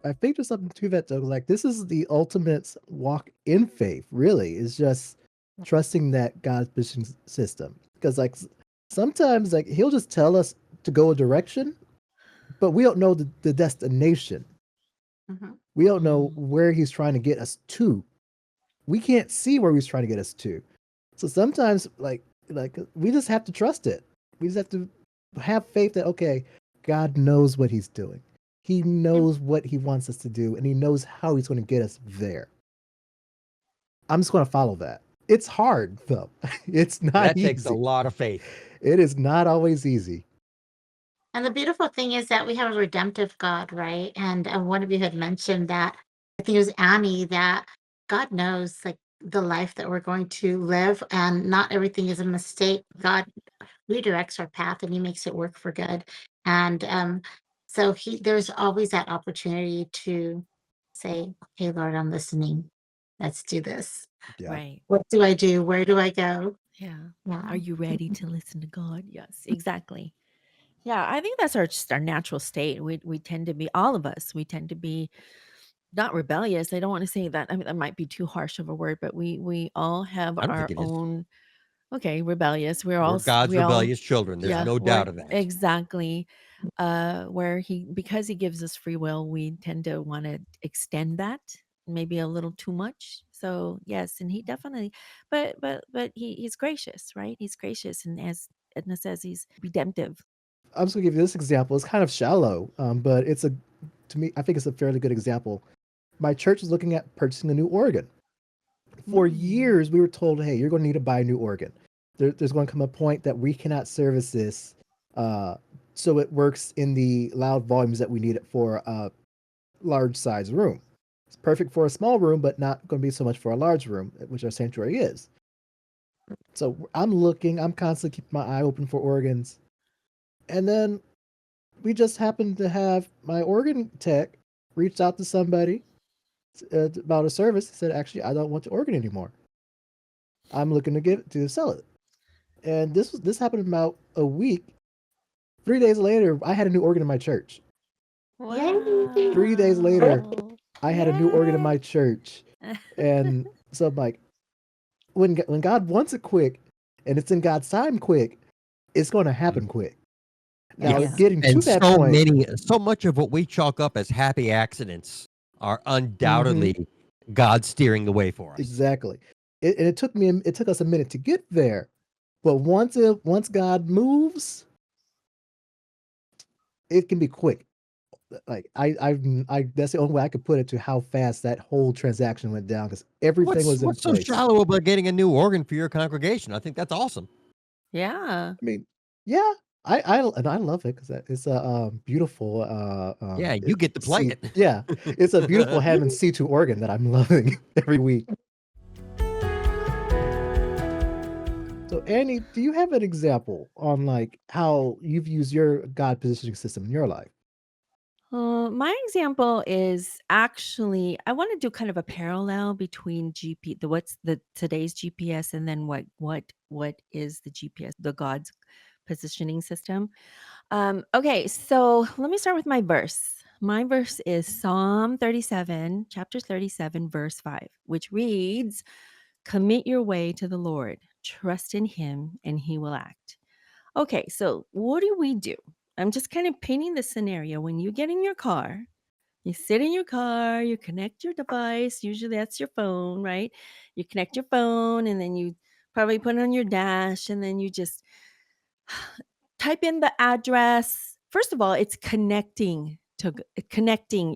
I think there's something to that though. Like this is the ultimate walk in faith. Really, is just trusting that God's mission system. Because like sometimes like He'll just tell us to go a direction, but we don't know the destination. Mhm. We don't know Mm. where He's trying to get us to. We can't see where He's trying to get us to. So sometimes like we just have to trust it. We just have to have faith that okay, God knows what He's doing. He And knows what He wants us to do, and He knows how He's going to get us there. I'm just going to follow that. It's hard though. It's not That takes a easy. lot of faith. It is not always easy. and the beautiful thing is that we have a redemptive God, right? And one of you had mentioned that, I think it was Annie, that God knows like the life that we're going to live, and not everything is a mistake. God redirects our path and He makes it work for good. And so there's always that opportunity to say, "Okay, Lord, I'm listening. Let's do this. Yeah. Right. What do I do? Where do I go?" Yeah. Yeah. Are you ready to listen to God? Yes, exactly. Yeah, I think that's just our natural state. We tend to be, all of us. We tend to be not rebellious. I don't want to say that. I mean, that might be too harsh of a word, but we all have I don't our think it is. own. Okay, rebellious. We're God's We all, rebellious children. There's yeah, no we're doubt of that. exactly. Where because He gives us free will, we tend to want to extend that maybe a little too much. So yes, and He definitely, but he's gracious, right? He's gracious, and as Edna says, He's redemptive. I'm just going to give you this example. It's kind of shallow, but to me, I think it's a fairly good example. My church is looking at purchasing a new organ. For Mm. years, we were told, hey, you're going to need to buy a new organ. There's going to come a point that we cannot service this uh, so it works in the loud volumes that we need it for a large size room. It's perfect for a small room, but not going to be so much for a large room, which our sanctuary is. So I'm constantly keeping my eye open for organs. And then we just happened to have my organ tech reached out to somebody about a service. He said, actually, I don't want the organ anymore. I'm looking to sell it. And this happened about a week. 3 days later, I had a new organ in my church. Yay! 3 days later, Wow. I had a new organ in Yay. my church, and so I'm like, when God wants it quick, and it's in God's time quick, it's going to Mhm. happen quick. Now, Yeah. Yes. getting to And that point, so much of what we chalk up as happy accidents are mhm, undoubtedly God steering the way for us. exactly. it took us a minute to get there. But once God moves, it can be quick. Like I that's the only way I could put it to how fast that whole transaction went down because everything What's was in what's so place. shallow about getting a new organ for your congregation? I think that's awesome. Yeah. I mean, yeah, and I love it because it's a beautiful Yeah, you get to play C. it. Yeah, it's a beautiful Hammond C2 organ that I'm loving every week. So Annie, do you have an example on like how you've used your God positioning system in your life? My example is actually I want to do kind of a parallel between the what's the today's GPS and then what is the GPS, the God's positioning system. Okay, so let me start with my verse. My verse is Psalm 37, chapter 37, verse 5, which reads, "Commit your way to the Lord, trust in him, and he will act." Okay, so what do we do? I'm just kind of painting the scenario. When you get in your car, you sit in your car, you connect your device. Usually that's your phone, right? You connect your phone and then you probably put it on your dash and then you just type in the address. First of all, it's connecting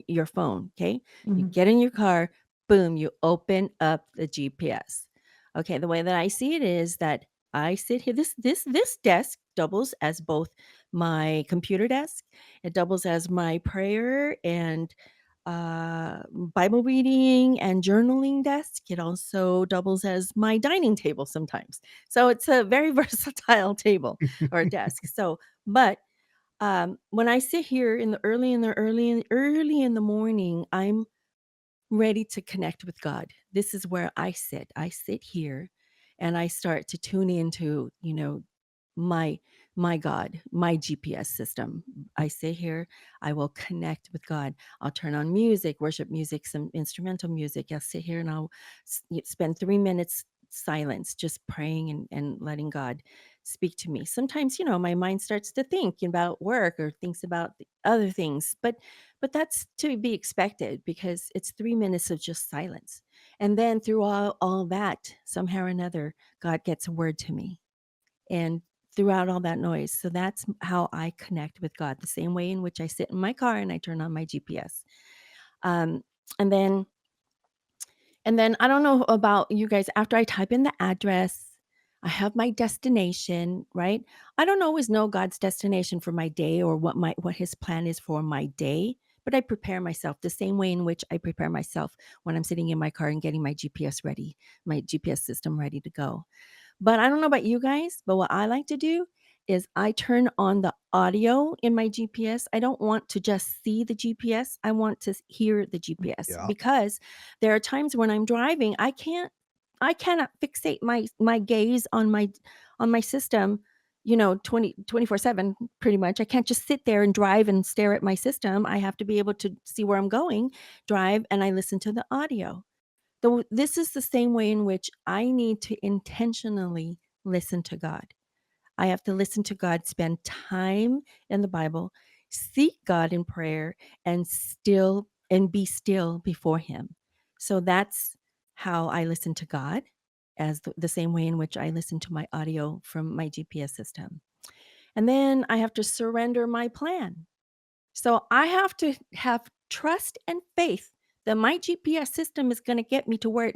your phone, okay? You Mhm. get in your car, boom, you open up the GPS. Okay, the way that I see it is that I sit here this desk doubles as both my computer desk, it doubles as my prayer and Bible reading and journaling desk. It also doubles as my dining table sometimes. So it's a very versatile table or desk. So, but when I sit here early in the morning, I'm ready to connect with God. This is where I sit. I sit here and I start to tune into, my my God, my GPS system. I sit here, I will connect with God. I'll turn on music, worship music, some instrumental music. I'll sit here and I'll spend 3 minutes silence, just praying and letting God speak to me. Sometimes, my mind starts to think about work or thinks about the other things, but that's to be expected because it's 3 minutes of just silence. And then through all that, somehow or another, God gets a word to me. And throughout all that noise. So that's how I connect with God, the same way in which I sit in my car and I turn on my GPS. Um, and then I don't know about you guys, after I type in the address, I have my destination, right? I don't always know God's destination for my day or what his plan is for my day, but I prepare myself the same way in which I prepare myself when I'm sitting in my car and getting my GPS ready, my GPS system ready to go. But I don't know about you guys, but what I like to do is I turn on the audio in my GPS. I don't want to just see the GPS. I want to hear the GPS Yeah. because there are times when I'm driving, I cannot fixate my gaze on my system, 24/7 pretty much. I can't just sit there and drive and stare at my system. I have to be able to see where I'm going, drive, and I listen to the audio. This is the same way in which I need to intentionally listen to God. I have to listen to God, spend time in the Bible, seek God in prayer, and be still before Him. So that's how I listen to God, as the same way in which I listen to my audio from my GPS system. And then I have to surrender my plan. So I have to have trust and faith that my GPS system is going to get me to where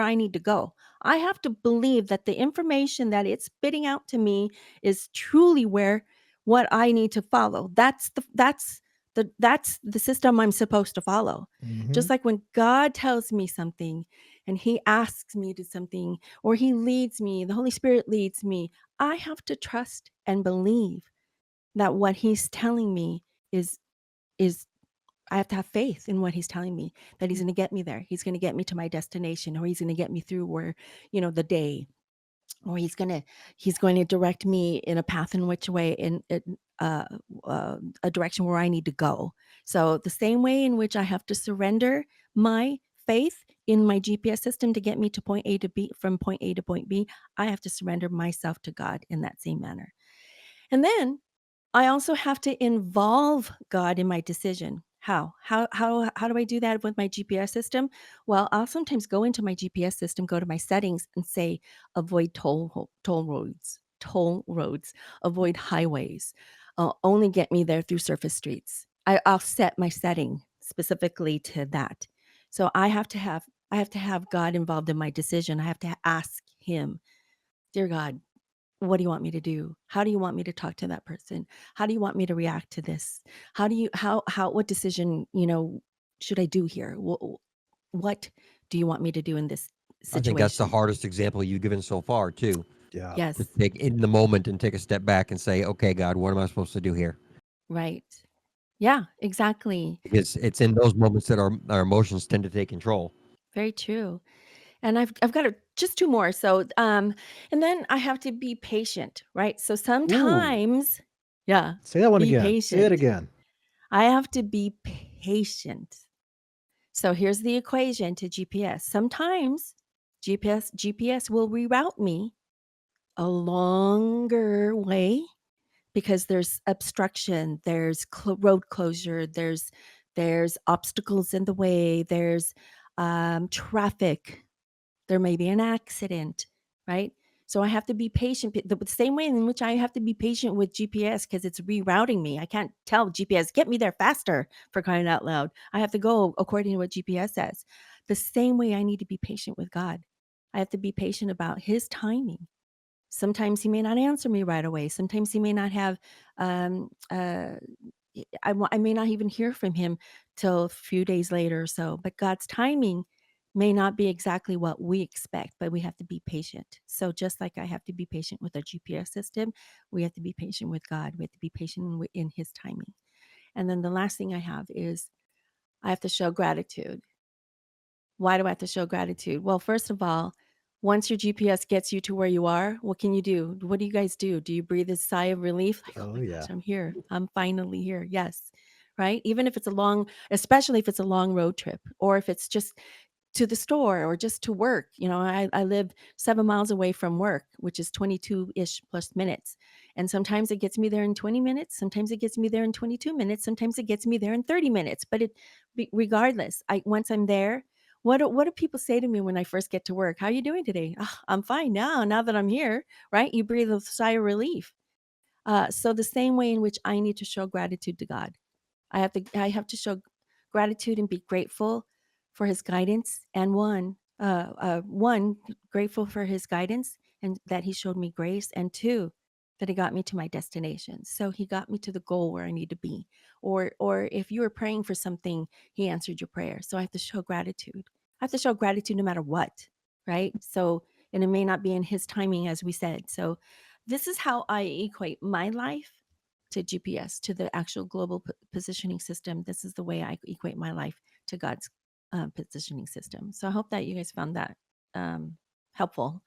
I need to go. I have to believe that the information that it's spitting out to me is truly where what I need to follow. That's the system I'm supposed to follow. Hmm. Just like when God tells me something and he asks me to something or he leads me, the Holy Spirit leads me, I have to trust and believe that what he's telling me is is I have to have faith in what he's telling me that he's going to get me there. He's going to get me to my destination, or he's going to get me through the day, or he's going to direct me in a path in which way in uh, a direction where I need to go. So the same way in which I have to surrender my faith in my GPS system to get me to point A to B, from point A to point B, I have to surrender myself to God in that same manner. And then I also have to involve God in my decision. How do I do that with my GPS system? Well, I'll sometimes go into my GPS system, go to my settings, and say avoid toll roads, avoid highways. Only get me there through surface streets. I'll set my setting specifically to that. So I have to have God involved in my decision. I have to ask Him, dear God, what do you want me to do? How do you want me to talk to that person? How do you want me to react to this? How do you how what decision, should I do here? What do you want me to do in this I think that's the situation? hardest example you've given so far, too. Yeah. To Yes, take in the moment and take a step back and say, okay, God, what am I supposed to do here? right. Yeah, exactly. Because it's in those moments that our emotions tend to take control. Very true. And I've got just two more. So and then I have to be patient, right? So Ooh. sometimes, yeah, Say that one be again. Say it patient. again. I have to be patient. So here's the equation to GPS. Sometimes GPS will reroute me a longer way because there's obstruction, there's road closure, there's obstacles in the way, there's traffic, there may be an accident, right? So I have to be patient. The same way in which I have to be patient with GPS because it's rerouting me. I can't tell GPS, get me there faster, for crying out loud. I have to go according to what GPS says. The same way I need to be patient with God. I have to be patient about His timing. Sometimes He may not answer me right away. Sometimes He may not have um, uh, I may not even hear from him till a few days later or so. But God's timing may not be exactly what we expect, but we have to be patient. So just like I have to be patient with our GPS system, we have to be patient with God. We have to be patient in His timing. And then the last thing I have is I have to show gratitude. Why do I have to show gratitude? Well, first of all, once your GPS gets you to where you are, what can you do? What do you guys do? Do you breathe a sigh of relief? Like, oh Oh my yeah. gosh, I'm here. I'm finally here. Yes. Right. Even if it's a long, especially if it's a long road trip or if it's just to the store or just to work. I live 7 miles away from work, which is 22 ish plus minutes. And sometimes it gets me there in 20 minutes. Sometimes it gets me there in 22 minutes. Sometimes it gets me there in 30 minutes. But regardless, once I'm there, what do people say to me when I first get to work? How are you doing today? "Ah, I'm fine now that I'm here, right? You breathe a sigh of relief. So the same way in which I need to show gratitude to God. I have to show gratitude and be grateful for His guidance, and one, grateful for His guidance and that He showed me grace, and two, that He got me to my destination. So He got me to the goal where I need to be. Or if you were praying for something, He answered your prayer. So I have to show gratitude. I have to show gratitude no matter what, right? So, and it may not be in His timing, as we said. So this is how I equate my life to GPS, to the actual global positioning system. This is the way I equate my life to God's positioning system. So I hope that you guys found that helpful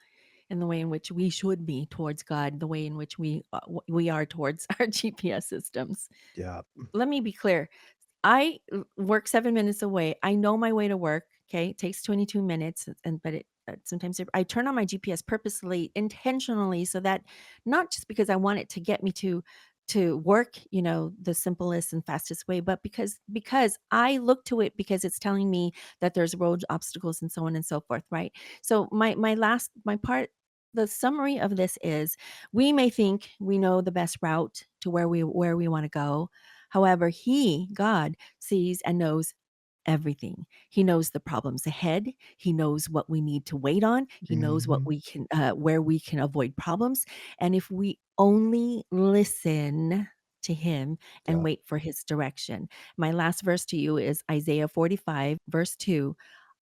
in the way in which we should be towards God, the way in which we are towards our GPS systems. Yeah. Let me be clear. I work 7 minutes away. I know my way to work. Okay, it takes 22 minutes, but sometimes I turn on my GPS purposely, intentionally, so that not just because I want it to get me to work, the simplest and fastest way, but because I look to it because it's telling me that there's road obstacles and so on and so forth, right? So my part. The summary of this is we may think we know the best route to where we want to go. However, God, sees and knows everything. He knows the problems ahead. He knows what we need to wait on. He knows what Hmm. we can, where we can avoid problems. And if we only listen to Him and Yeah. wait for His direction. My last verse to you is Isaiah 45, verse 2.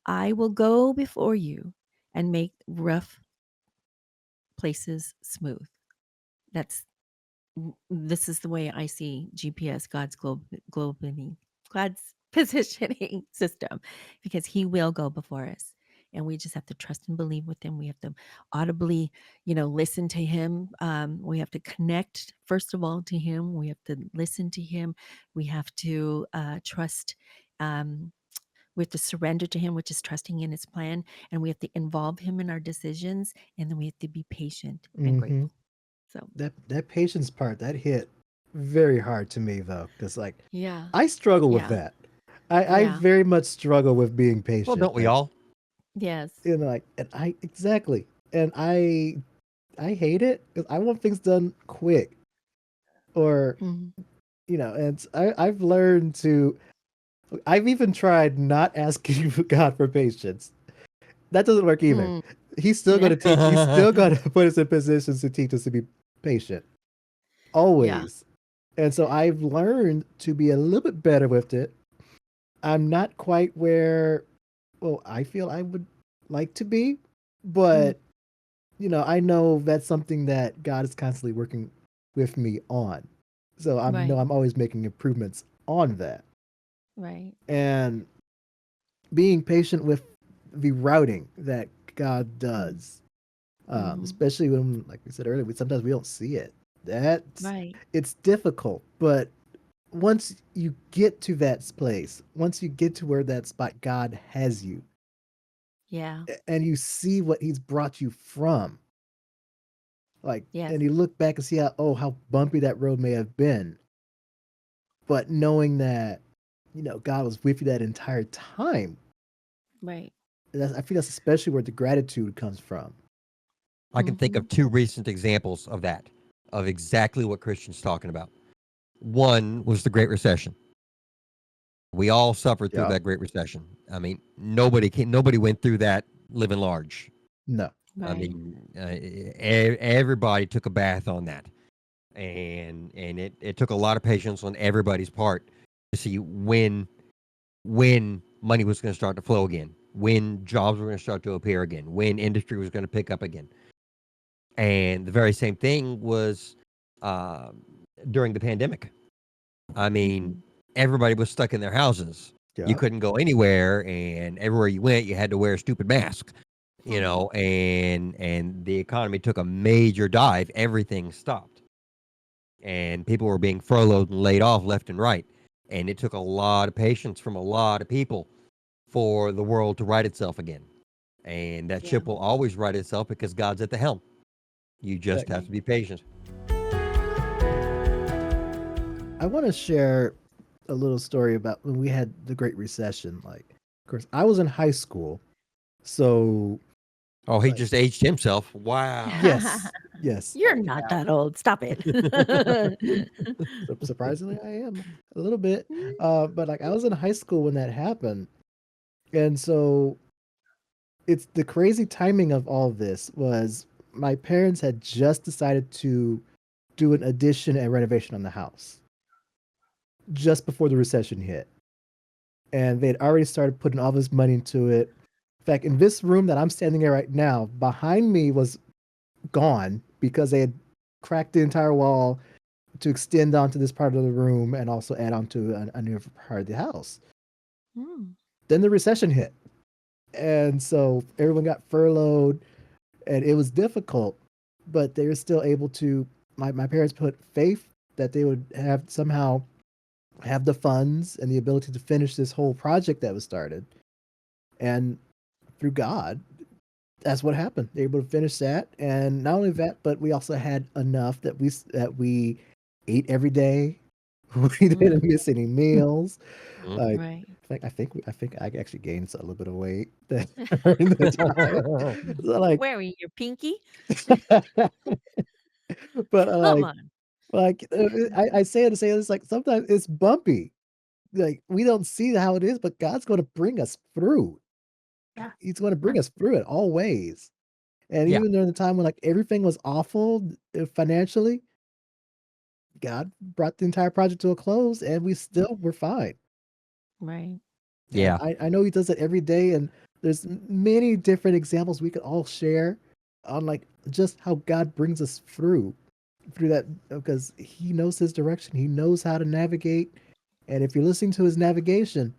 I will go before you and make rough places smooth. That's this is the way I see GPS, God's positioning system, because He will go before us. And we just have to trust and believe with Him. We have to audibly, listen to Him. We have to connect, first of all, to Him. We have to listen to Him. We have to trust. Um, we have to surrender to Him, which is trusting in His plan. And we have to involve Him in our decisions. And then we have to be patient and Hmm. grateful. So, That patience part that hit very hard to me though, because like yeah. I struggle with Yeah. that. I Yeah. very much struggle with being Well, patient. don't we all? Yes. And I exactly, and I hate it because I want things done quick, or Mhm. and I've learned to. I've even tried not asking God for patience. That doesn't work either. Mm. He's still going Yeah. to teach. He's still going to put us in positions to teach us to be patient, Yeah. always. And so I've learned to be a little bit better with it. I'm not quite where, well, I feel I would like to be, Mm. but I know that's something that God is constantly working with me on. So I know Right. I'm always making improvements on that. Right. And being patient with the routing that God Mm. does, Mhm. especially when, like we said earlier, sometimes we don't see it. That's Right. It's difficult, but once you get to that place, once you get to where that spot God has you, Yeah. and you see what He's brought you from, like, Yes. and you look back and see how bumpy that road may have been, but knowing that God was with you that entire time. Right. I feel that's especially where the gratitude comes from. I can think of Mhm. two recent examples of that, of exactly what Christian's talking about. One was the Great Recession. We all suffered through Yeah. that Great Recession. I mean, nobody went through that living large. No. I Right. mean, everybody took a bath on that, and it took a lot of patience on everybody's part to see when money was going to start to flow again, when jobs were going to start to appear again, when industry was going to pick up again. And the very same thing was uh, during the pandemic. I mean, Mhm. everybody was stuck in their houses. You Yeah. couldn't go anywhere, and everywhere you went, you had to wear a stupid mask. Hmm. And the economy took a major dive. Everything stopped, and people were being furloughed and laid off left and right. And it took a lot of patience from a lot of people for the world to right itself again. And that Yeah. ship will always right itself because God's at the helm. You just have Right. to be patient. I want to share a little story about when we had the Great Recession. Like, of course, I was in high school, so Oh, he like, just aged himself. Wow. yes, yes. You're not that old. Stop it. Surprisingly, I am a little bit. But like, I was in high school when that happened, and so it's the crazy timing of all this was my parents had just decided to do an addition and renovation on the house just before the recession hit, and they'd already started putting all this money into it. In fact, in this room that I'm standing in right now, behind me was gone because they had cracked the entire wall to extend onto this part of the room and also add on to a new part of the house. Mm. Then the recession hit. And so everyone got furloughed and it was difficult, but they were still able to. My parents put faith that they would have somehow have the funds and the ability to finish this whole project that was started. And through God, that's what happened. They were able to finish that, and not only that, but we also had enough that we ate every day. We didn't Mm. miss any meals. Mhm. Like, Right. I think I actually gained a little bit of weight during the time. So like, Wearing your pinky? but Come on. I say it to say it's like sometimes it's bumpy. Like we don't see how it is, but God's going to bring us through. Yeah. He's going to bring us through it always. And Yeah. even during the time when like everything was awful financially, God brought the entire project to a close, and we still were fine. Right. And Yeah. I know He does it every day, and there's many different examples we could all share on like just how God brings us through that because He knows His direction. He knows how to navigate, and if you're listening to His navigation,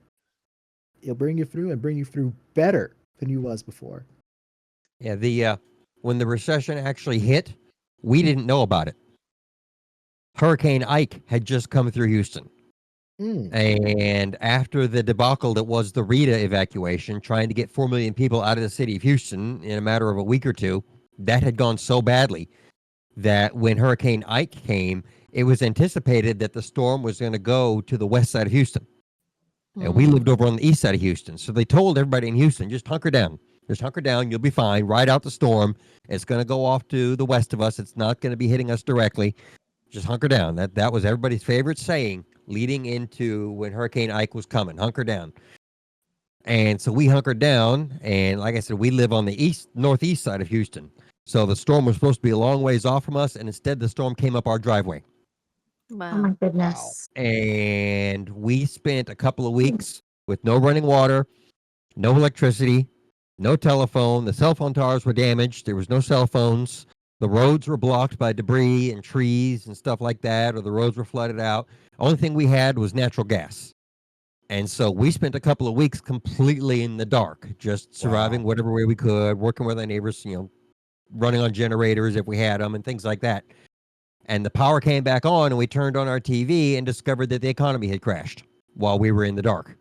He'll bring you through and bring you through better than you was before. Yeah. The when the recession actually hit, we didn't know about it. Hurricane Ike had just come through Houston. Mm, And after the debacle that was the Rita evacuation, trying to get 4 million people out of the city of Houston in a matter of a week or two, that had gone so badly that when Hurricane Ike came, it was anticipated that the storm was going to go to the west side of Houston. And we lived Mm. over on the east side of Houston. So they told everybody in Houston, just hunker down. Just hunker down. You'll be fine. Ride out the storm. It's going to go off to the west of us. It's not going to be hitting us directly. Just hunker down. That was everybody's favorite saying leading into when Hurricane Ike was coming. Hunker down. And so we hunkered down. And like I said, we live on the northeast side of Houston. So the storm was supposed to be a long ways off from us. And instead, the storm came up our driveway. Oh my Wow. goodness. And we spent a couple of weeks with no running water, no electricity, no telephone. The cell phone towers were damaged. There was no cell phones. The roads were blocked by debris and trees and stuff like that, or the roads were flooded out. Only thing we had was natural gas. And so we spent a couple of weeks completely in the dark, just surviving Wow. whatever way we could, working with our neighbors, running on generators if we had them and things like that. And the power came back on, and we turned on our TV and discovered that the economy had crashed while we were in the dark.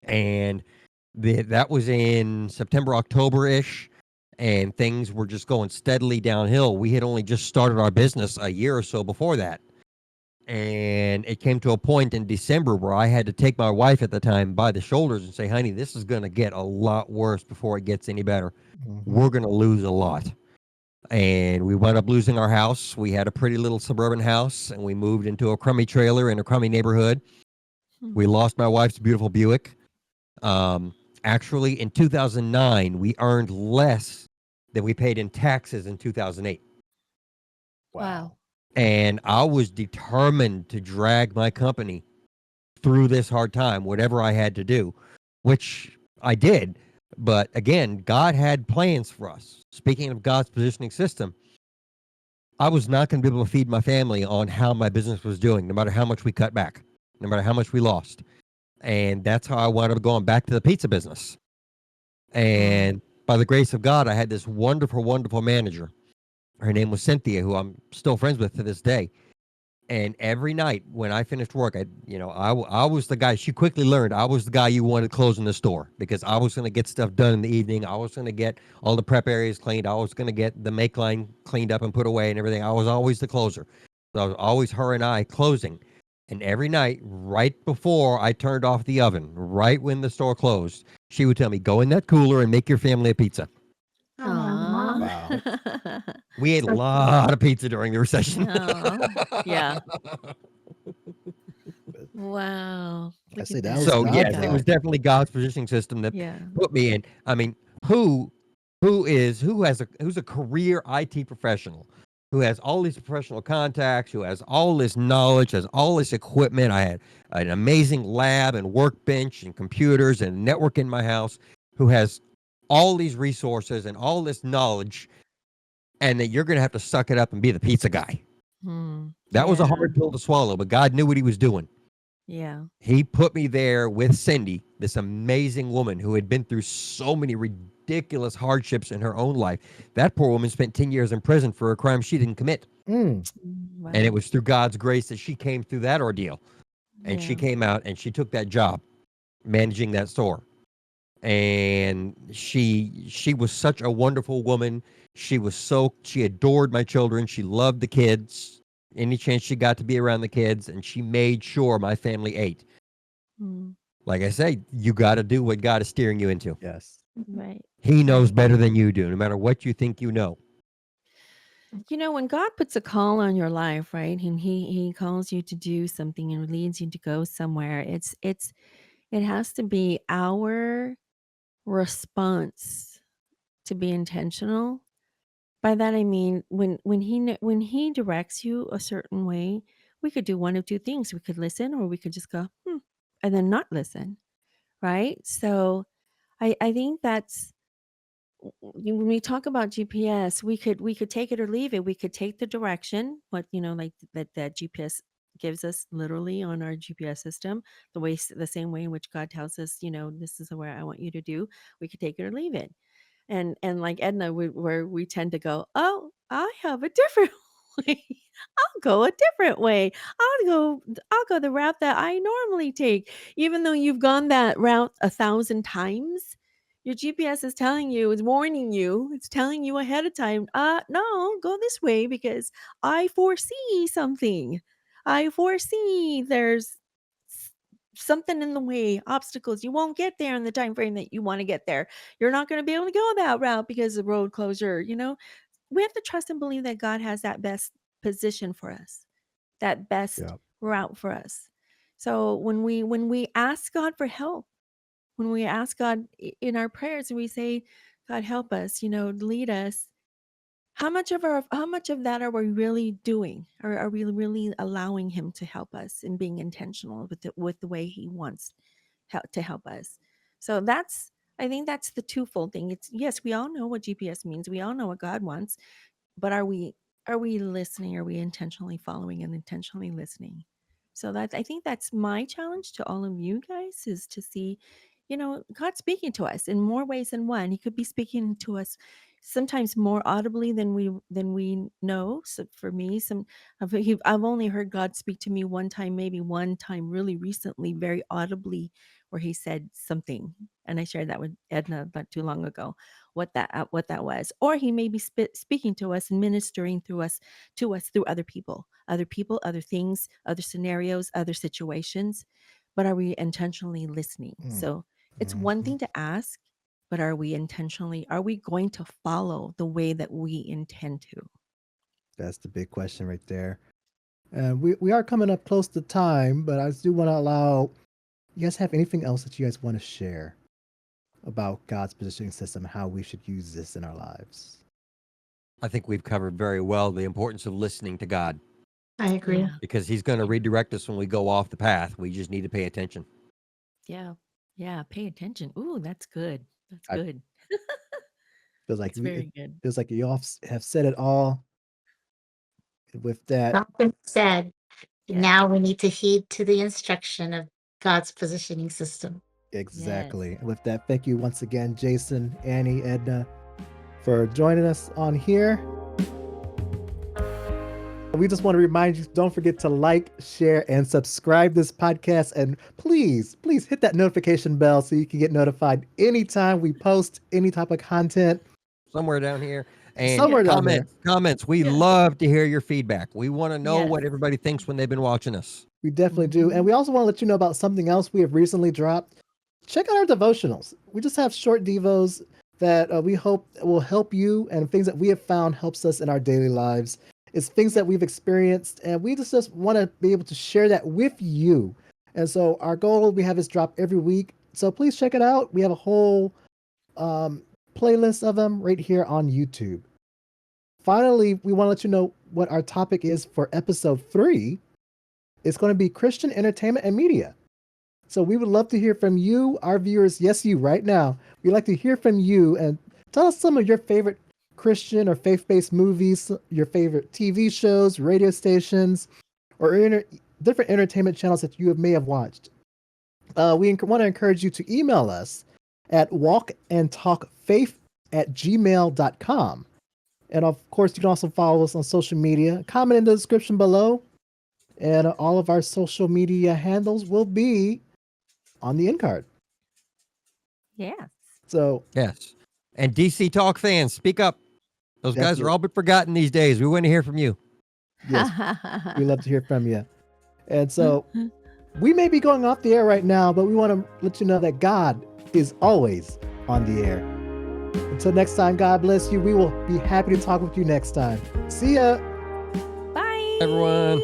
And that was in September, October-ish, and things were just going steadily downhill. We had only just started our business a year or so before that. And it came to a point in December where I had to take my wife at the time by the shoulders and say, honey, this is going to get a lot worse before it gets any better. We're going to lose a lot. And we wound up losing our house. We had a pretty little suburban house, and we moved into a crummy trailer in a crummy neighborhood. We lost my wife's beautiful Buick. Actually, in 2009, we earned less than we paid in taxes in 2008. Wow. And I was determined to drag my company through this hard time, whatever I had to do, which I did. But again, God had plans for us. Speaking of God's positioning system, I was not going to be able to feed my family on how my business was doing, no matter how much we cut back, no matter how much we lost. And that's how I wound up going back to the pizza business. And by the grace of God, I had this wonderful, wonderful manager. Her name was Cynthia, who I'm still friends with to this day. And every night when I finished work, I was the guy. She quickly learned I was the guy you wanted closing the store, because I was going to get stuff done in the evening. I was going to get all the prep areas cleaned. I was going to get the make line cleaned up and put away and everything. I was always the closer. So I was always her and I closing. And every night, right before I turned off the oven, right when the store closed, she would tell me, go in that cooler and make your family a pizza. Oh, Wow. We ate a So- lot of pizza during the recession. Yeah. Wow. I Look say at that that. was So God yes, it then. was definitely God's positioning system that Yeah. put me in. I mean, who's a career IT professional, who has all these professional contacts, who has all this knowledge, has all this equipment. I had an amazing lab and workbench and computers and network in my house, who has all these resources and all this knowledge, and that you're going to have to suck it up and be the pizza guy. That was a Yeah. hard pill to swallow, but God knew what he was doing. Yeah. He put me there with Cindy, this amazing woman who had been through so many ridiculous hardships in her own life. That poor woman spent 10 years in prison for a crime she didn't commit. Wow. And it was through God's grace that she came through that ordeal. And she Yeah. came out and she took that job managing that store. And she was such a wonderful woman. She adored my children. She loved the kids. Any chance she got to be around the kids, and she made sure my family ate. Mm, Like I say, you got to do what God is steering you into. Yes. right. He knows better than you do, no matter what you think you know. When God puts a call on your life, right? And he calls you to do something and leads you to go somewhere. It has to be our response to be intentional. By that I mean when he directs you a certain way, we could do one of two things. We could listen, or we could just go, and then not listen, right? So I think that's when we talk about GPS, we could take it or leave it. We could take the direction, what like that GPS gives us literally on our GPS system, the same way in which God tells us, this is where I want you to do. We could take it or leave it. And like Edna, where we tend to go, oh, I have a different way. I'll go a different way. I'll go the route that I normally take, even though you've gone that route 1,000 times. Your GPS is telling you, it's warning you, it's telling you ahead of time, no, go this way because I foresee something. I foresee there's something in the way, obstacles. You won't get there in the time frame that you want to get there. You're not going to be able to go that route because of road closure. We have to trust and believe that God has that best position for us, that best Yeah. route for us. So when we ask God for help, when we ask God in our prayers and we say, God help us, lead us, how much of that are we really doing? Or are we really allowing him to help us and being intentional with the way he wants to help us? So I think that's the twofold thing. It's, yes, we all know what GPS means. We all know what God wants, but are we listening? Are we intentionally following and intentionally listening? So that, I think that's my challenge to all of you guys, is to see, God speaking to us in more ways than one. He could be speaking to us sometimes more audibly than we know. So for me, I've only heard God speak to me maybe one time really recently, very audibly, where he said something, and I shared that with Edna not too long ago, what that was. Or he may be speaking to us and ministering to us through other people, other things, other scenarios, other situations. But are we intentionally listening? Mm. So it's one Mhm. thing to ask, but are we going to follow the way that we intend to? That's the big question right there. And we are coming up close to time, but I do want to allow you guys have anything else that you guys want to share about God's positioning system, how we should use this in our lives. I think we've covered very well the importance of listening to God, I agree. Yeah. because he's going to redirect us when we go off the path. We just need to pay attention. Yeah. Yeah. Pay attention. Ooh, that's good. That's I good. feels like That's very good. feels like you all have said it all with that. That being said, Yes. now we need to heed to the instruction of God's positioning system. Yes. Exactly. And with that, thank you once again, Jason, Annie, Edna, for joining us on here. We just want to remind you, don't forget to like, share, and subscribe this podcast. And please hit that notification bell so you can get notified anytime we post any type of content Somewhere down here. And somewhere Yeah. down there. comments. We Yeah. love to hear your feedback. We want to know Yes. what everybody thinks when they've been watching us. We definitely do. And Mhm. we also want to let you know about something else we have recently dropped. Check out our devotionals. We just have short devos that we hope will help you, and things that we have found helps us in our daily lives. It's things that we've experienced, and we just want to be able to share that with you. And so our goal, we have this drop every week. So please check it out. We have a whole um, playlist of them right here on YouTube. Finally, we want to let you know what our topic is for episode 3. It's going to be Christian entertainment and media. So we would love to hear from you, our viewers. Yes, you right now. We'd like to hear from you and tell us some of your favorite Christian or faith-based movies, your favorite TV shows, radio stations, or different entertainment channels that you may have watched. We want to encourage you to email us at walkandtalkfaith@gmail.com. And of course, you can also follow us on social media. Comment in the description below. And all of our social media handles will be on the end card. Yes. So Yes. And DC Talk fans, speak up. Those guys definitely, are all but forgotten these days. We want to hear from you. yes, we love to hear from you. And so we may be going off the air right now, but we want to let you know that God is always on the air. Until next time, God bless you. We will be happy to talk with you next time. See ya. Bye. Everyone.